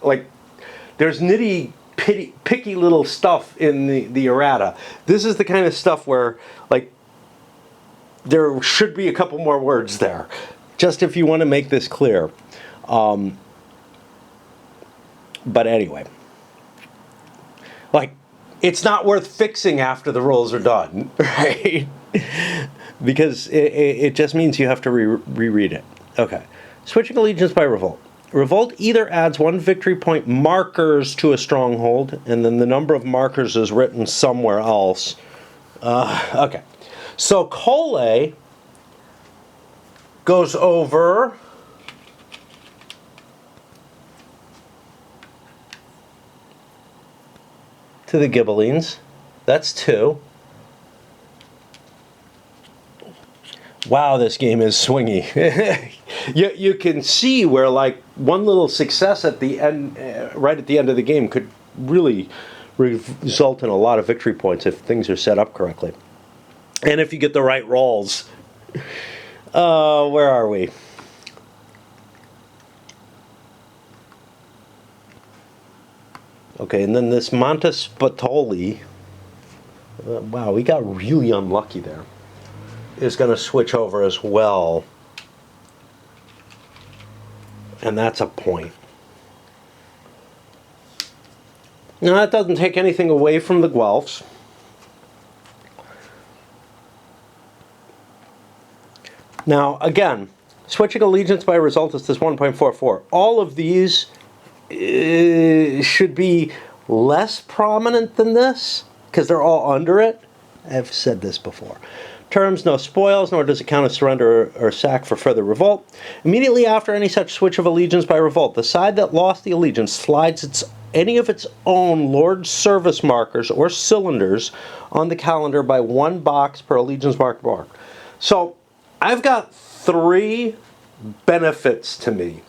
like, there's picky little stuff in the errata. This is the kind of stuff where, like, there should be a couple more words there, just if you want to make this clear. But anyway, like, it's not worth fixing after the rolls are done, right? Because it just means you have to reread it. Okay. Switching allegiance by revolt. Revolt either adds 1 victory point markers to a stronghold, and then the number of markers is written somewhere else. Okay. So Colle goes over to the Ghibellines. That's 2. Wow, this game is swingy. you can see where, like, one little success at the end, right at the end of the game, could really result in a lot of victory points if things are set up correctly. And if you get the right rolls. Where are we? Okay, and then this Montespatoli. Wow, we got really unlucky there. Is going to switch over as well. And that's a point. Now, that doesn't take anything away from the Guelphs. Now, again, switching allegiance by result is this 1.44. All of these should be less prominent than this, because they're all under it. I've said this before. Terms, no spoils, nor does it count as surrender or sack for further revolt. Immediately after any such switch of allegiance by revolt, the side that lost the allegiance slides any of its own Lord service markers or cylinders on the calendar by 1 box per allegiance mark. So I've got 3 benefits to me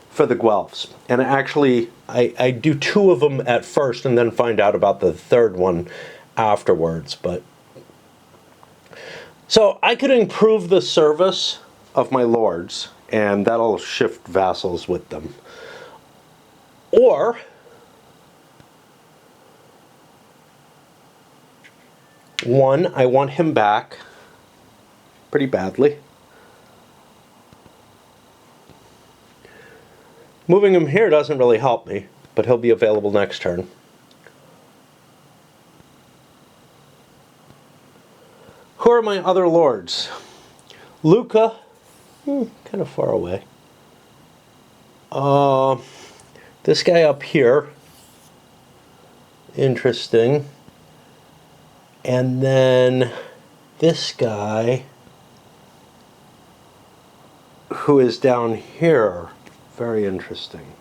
for the Guelphs. And actually, I do 2 of them at first and then find out about the 3rd one afterwards. But so I could improve the service of my lords, and that'll shift vassals with them. Or one, I want him back pretty badly. Moving him here doesn't really help me, but he'll be available next turn. Who are my other lords? Lucca, kind of far away. This guy up here, interesting. And then this guy, who is down here, very interesting.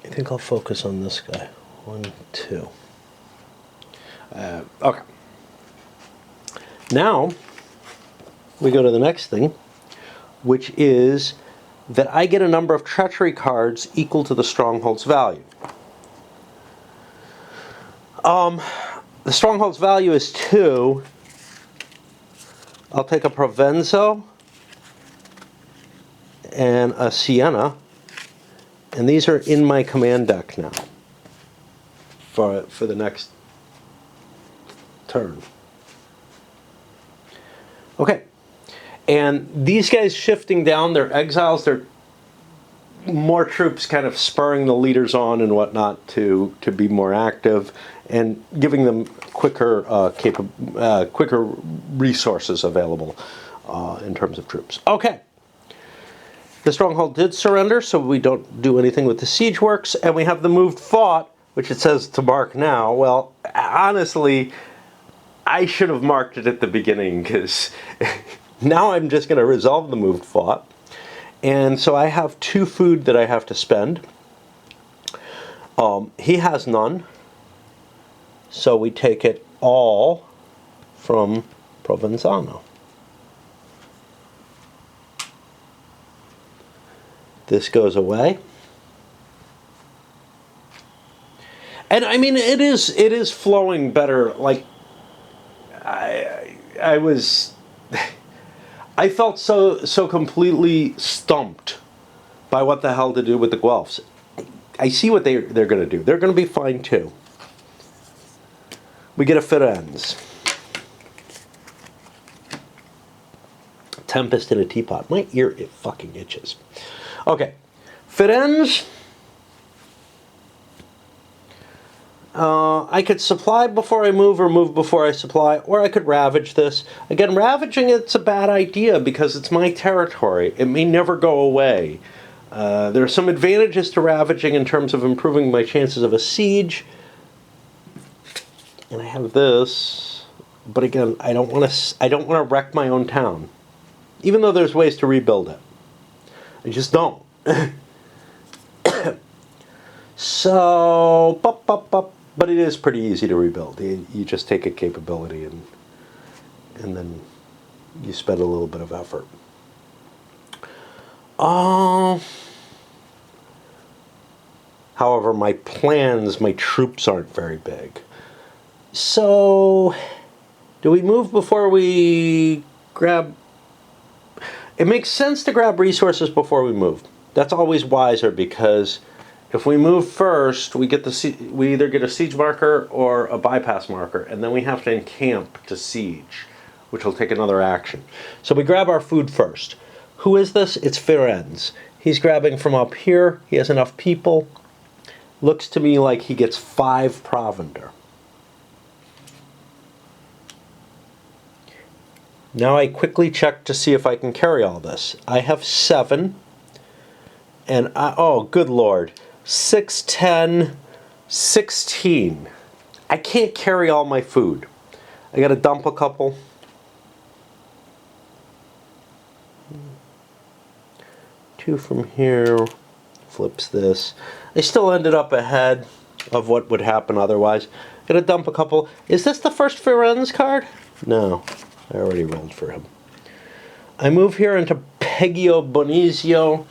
I think I'll focus on this guy. 1, 2. Okay. Now, we go to the next thing, which is that I get a number of treachery cards equal to the stronghold's value. The stronghold's value is 2. I'll take a Provenzo and a Siena, and these are in my command deck now for the next turn. Okay, and these guys shifting down, they're exiles, they're more troops kind of spurring the leaders on and whatnot to be more active and giving them quicker quicker resources available in terms of troops. Okay. The stronghold did surrender, so we don't do anything with the siege works, and we have the moved fought, which it says to mark now. Well, honestly, I should have marked it at the beginning, because now I'm just going to resolve the moved fought. And so I have 2 food that I have to spend. He has none, so we take it all from Provenzano. This goes away. And I mean, it is flowing better. Like, I felt so completely stumped by what the hell to do with the Guelphs. I see what they're going to do. They're going to be fine too. We get a Firenze. Tempest in a teapot. My ear, it fucking itches. Okay, Firenze. I could supply before I move or move before I supply, or I could ravage this. Again, ravaging it's a bad idea because it's my territory. It may never go away. There are some advantages to ravaging in terms of improving my chances of a siege. And I have this, but again, I don't want to wreck my own town, even though there's ways to rebuild it. I just don't. So, but it is pretty easy to rebuild. You just take a capability and then you spend a little bit of effort. However, my plans, my troops aren't very big. So, do we move before we grab? It makes sense to grab resources before we move. That's always wiser, because if we move first, we either get a siege marker or a bypass marker, and then we have to encamp to siege, which will take another action. So we grab our food first. Who is this? It's Firenze. He's grabbing from up here. He has enough people. Looks to me like he gets 5 provender. Now I quickly check to see if I can carry all this. I have 7. And oh, good lord. 6, 10, 16. I can't carry all my food. I gotta dump a couple. Two from here. Flips this. I still ended up ahead of what would happen otherwise. Gotta dump a couple. Is this the first Firenze card? No. I already rolled for him. I move here into Peggio Bonizio.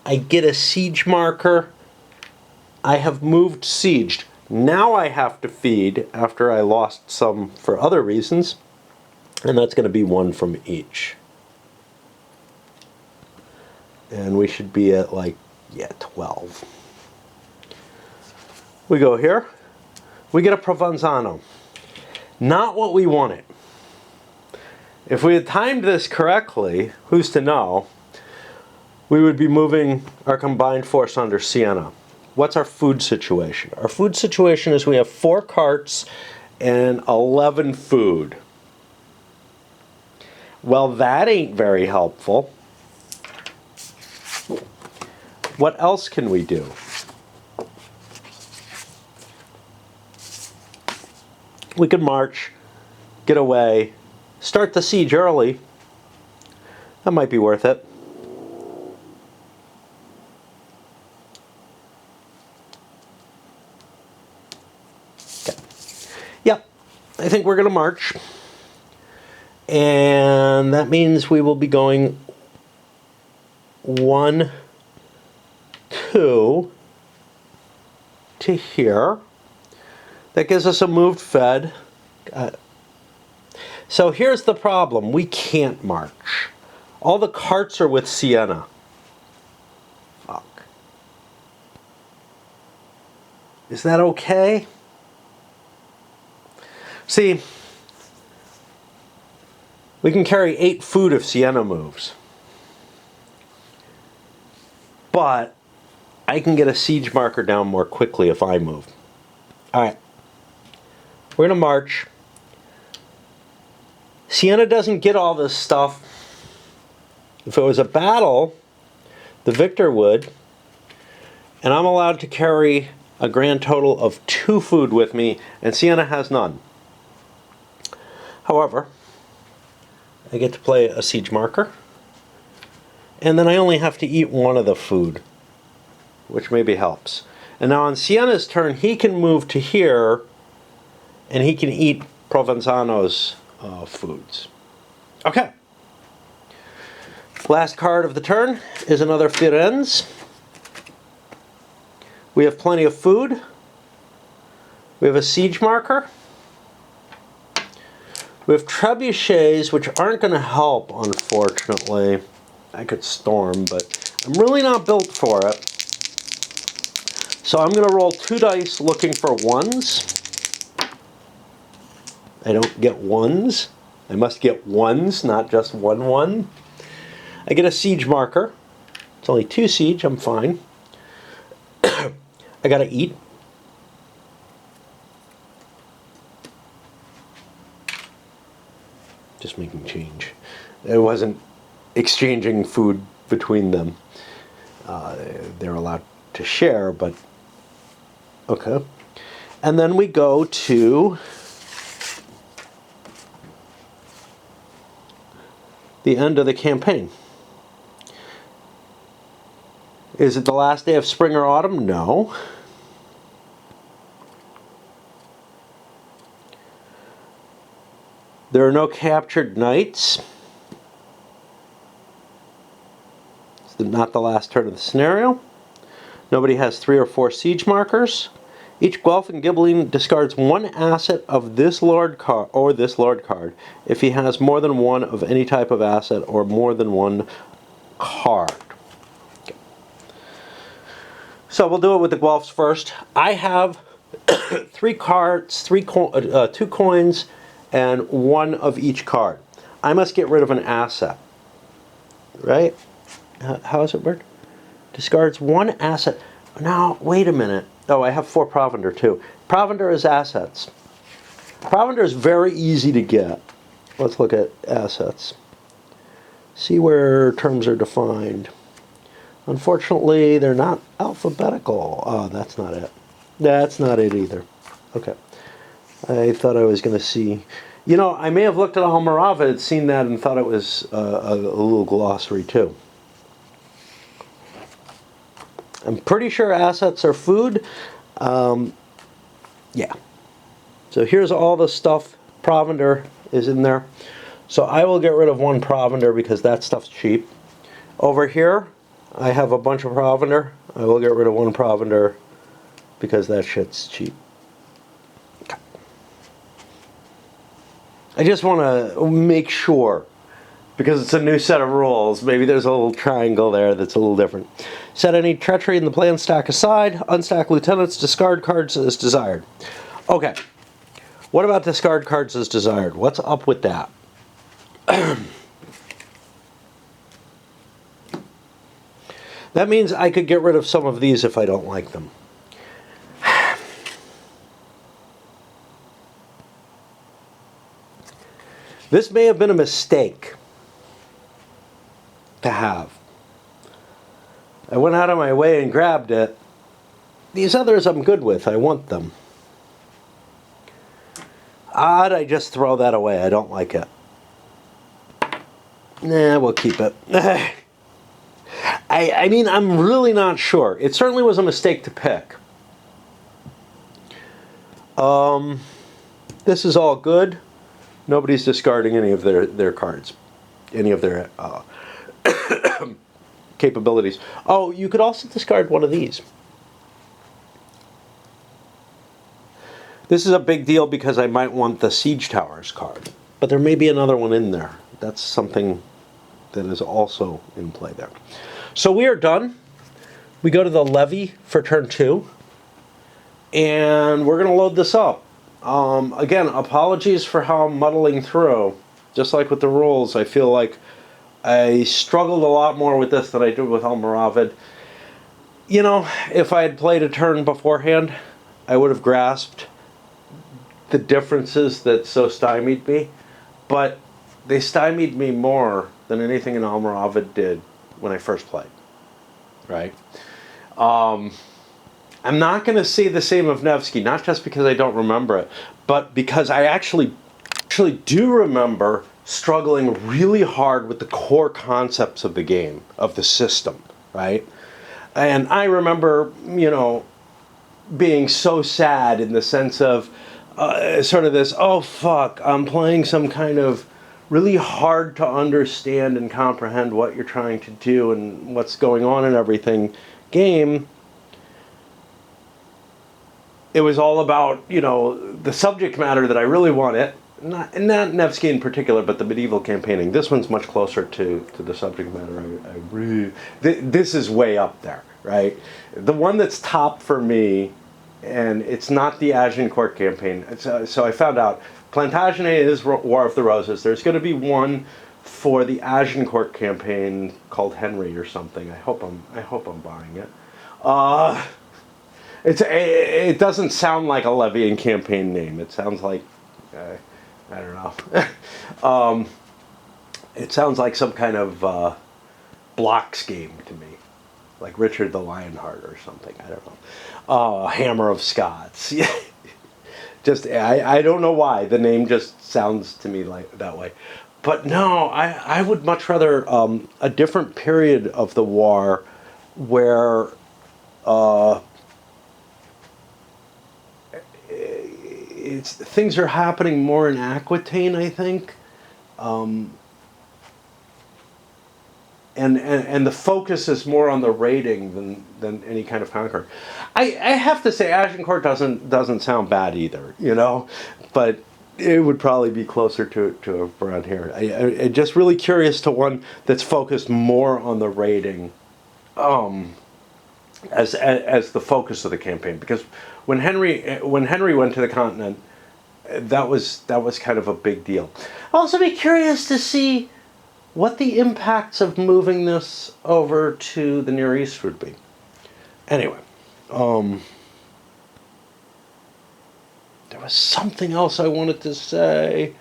I get a siege marker. I have moved sieged. Now I have to feed after I lost some for other reasons. And that's going to be 1 from each. And we should be at 12. We go here. We get a Provenzano. Not what we wanted. If we had timed this correctly, who's to know, we would be moving our combined force under Siena. What's our food situation? Our food situation is we have 4 carts and 11 food. Well, that ain't very helpful. What else can we do? We could march, get away, start the siege early. That might be worth it. Okay. Yep, I think we're going to march. And that means we will be going 1, 2 to here. That gives us a moved fed. So here's the problem. We can't march. All the carts are with Sienna. Fuck. Is that okay? See, we can carry 8 food if Sienna moves. But I can get a siege marker down more quickly if I move. Alright. We're going to march. Sienna doesn't get all this stuff. If it was a battle, the victor would. And I'm allowed to carry a grand total of 2 food with me, and Sienna has none. However, I get to play a siege marker. And then I only have to eat 1 of the food, which maybe helps. And now on Sienna's turn, he can move to here, and he can eat Provenzano's foods. Okay. Last card of the turn is another Firenze. We have plenty of food. We have a siege marker. We have trebuchets, which aren't going to help, unfortunately. I could storm, but I'm really not built for it. So I'm going to roll 2 dice looking for 1s. I don't get 1s. I must get 1s, not just 1 1. I get a siege marker. It's only 2 siege, I'm fine. I gotta eat. Just making change. It wasn't exchanging food between them. They're allowed to share, but okay. And then we go to the end of the campaign. Is it the last day of spring or autumn? No. There are no captured knights. It's not the last turn of the scenario. Nobody has 3 or 4 siege markers. Each Guelph and Ghibelline discards 1 asset of this Lord card or this Lord card if he has more than 1 of any type of asset or more than 1 card. Okay. So we'll do it with the Guelphs first. I have 3 cards, 2 coins, and 1 of each card. I must get rid of an asset. Right? How does it work? Discards 1 asset. Now, wait a minute. Oh, I have 4 provender too. Provender is assets. Provender is very easy to get. Let's look at assets. See where terms are defined. Unfortunately, they're not alphabetical. Oh, that's not it. That's not it either. Okay. I thought I was going to see. You know, I may have looked at Almirava, had seen that, and thought it was a little glossary too. I'm pretty sure assets are food. Yeah. So here's all the stuff. Provender is in there. So I will get rid of 1 provender because that stuff's cheap. Over here, I have a bunch of provender. I will get rid of 1 provender because that shit's cheap. Okay. I just want to make sure, because it's a new set of rules. Maybe there's a little triangle there that's a little different. Set any treachery in the plan stack aside. Unstack lieutenants. Discard cards as desired. Okay. What about discard cards as desired? What's up with that? That means I could get rid of some of these if I don't like them. This may have been a mistake to have. I went out of my way and grabbed it. These others I'm good with. I want them. Odd, I just throw that away. I don't like it. Nah, we'll keep it. I mean, I'm really not sure. It certainly was a mistake to pick. This is all good. Nobody's discarding any of their cards. Any of their capabilities. Oh, you could also discard one of these. This is a big deal because I might want the Siege Towers card. But there may be another one in there. That's something that is also in play there. So we are done. We go to the levy for turn 2. And we're going to load this up. Again, apologies for how I'm muddling through. Just like with the rules, I feel like I struggled a lot more with this than I did with Almoravid. You know, if I had played a turn beforehand, I would have grasped the differences that so stymied me. But they stymied me more than anything in Almoravid did when I first played. Right? I'm not going to say the same of Nevsky, not just because I don't remember it, but because I actually do remember struggling really hard with the core concepts of the game, of the system, right? And I remember, you know, being so sad in the sense of sort of this, oh fuck, I'm playing some kind of really hard to understand and comprehend what you're trying to do and what's going on and everything game. It was all about, you know, the subject matter that I really wanted. Not Nevsky in particular, but the medieval campaigning. This one's much closer to the subject matter. This is way up there, right? The one that's top for me, and it's not the Agincourt campaign. So I found out Plantagenet is War of the Roses. There's going to be one for the Agincourt campaign called Henry or something. I hope I'm buying it. It doesn't sound like a Levian campaign name. It sounds like I don't know. It sounds like some kind of blocks game to me, like Richard the Lionheart or something. I don't know. Hammer of Scots. Just I don't know why the name just sounds to me like that way. But no, I would much rather a different period of the war where things are happening more in Aquitaine, I think, and the focus is more on the raiding than any kind of conquer. I have to say, Agincourt doesn't sound bad either, you know, but it would probably be closer to around here. I'm just really curious to one that's focused more on the raiding, as the focus of the campaign, because when Henry went to the continent, that was kind of a big deal. I'll also be curious to see what the impacts of moving this over to the Near East would be. Anyway, there was something else I wanted to say.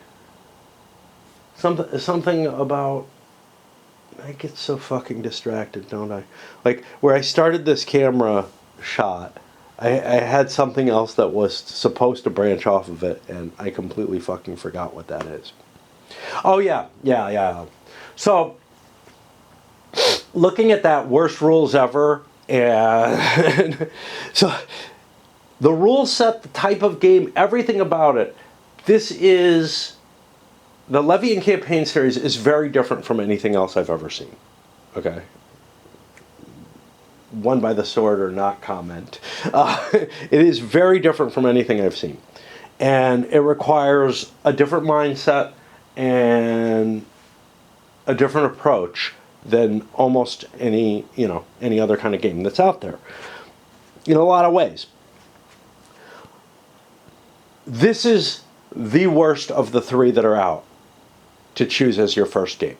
Something about. I get so fucking distracted, don't I? Like, where I started this camera shot, I had something else that was supposed to branch off of it, and I completely fucking forgot what that is. Oh, yeah. So, looking at that worst rules ever, and so the rule set, the type of game, everything about it, this is... The Levian Campaign series is very different from anything else I've ever seen. Okay? Won by the sword or not comment. It is very different from anything I've seen. And it requires a different mindset and a different approach than almost any other kind of game that's out there. In a lot of ways. This is the worst of the three that are out to choose as your first game.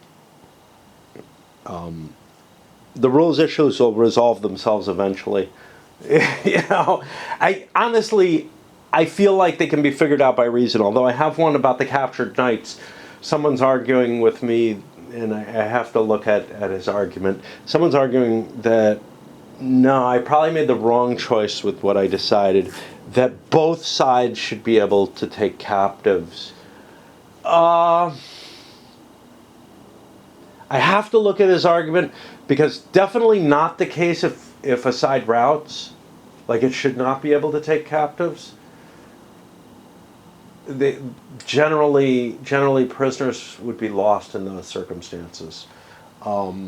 The rules issues will resolve themselves eventually. I honestly feel like they can be figured out by reason, although I have one about the captured knights. someone's arguing with me, and I have to look at his argument. Someone's arguing that, no, I probably made the wrong choice with what I decided, that both sides should be able to take captives. I have to look at his argument, because definitely not the case if a side routes. Like, it should not be able to take captives. Generally prisoners would be lost in those circumstances. Yeah,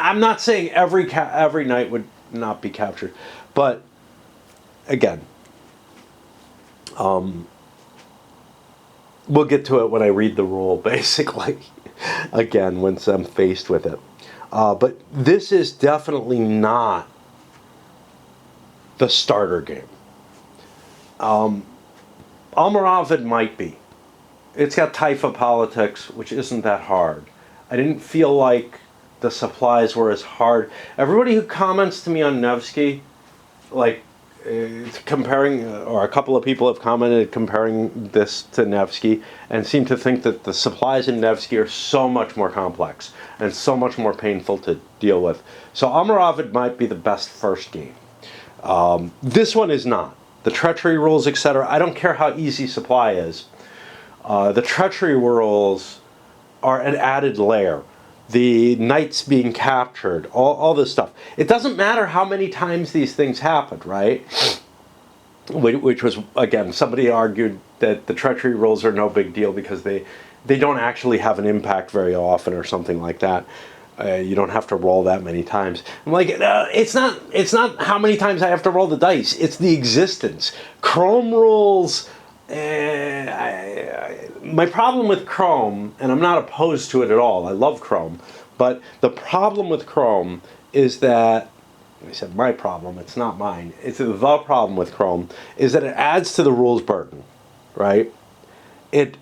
I'm not saying every knight would not be captured, but again, we'll get to it when I read the rule, basically. Again, once I'm faced with it. But this is definitely not the starter game. Almoravid might be. It's got Taifa politics, which isn't that hard. I didn't feel like the supplies were as hard. Everybody who comments to me on Nevsky, like, comparing, or a couple of people have commented comparing this to Nevsky, and seem to think that the supplies in Nevsky are so much more complex and so much more painful to deal with. So Almoravid might be the best first game. This one is not. The treachery rules, etc., I don't care how easy supply is. The treachery rules are an added layer. The knights being captured, all this stuff. It doesn't matter how many times these things happened, right? Which was, again, somebody argued that the treachery rules are no big deal because they don't actually have an impact very often or something like that. You don't have to roll that many times. I'm like, it's not how many times I have to roll the dice. It's the existence. Chrome rules. My problem with Chrome, and I'm not opposed to it at all, I love Chrome, but the problem with Chrome is that, I said my problem, it's not mine, it's the problem with Chrome, is that it adds to the rules burden, right? It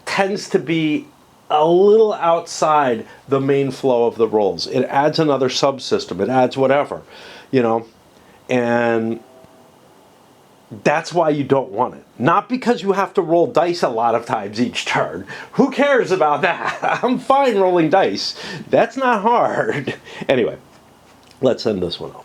tends to be a little outside the main flow of the rules. It adds another subsystem, it adds whatever, you know, and that's why you don't want it. Not because you have to roll dice a lot of times each turn. Who cares about that? I'm fine rolling dice. That's not hard. Anyway, let's end this one off.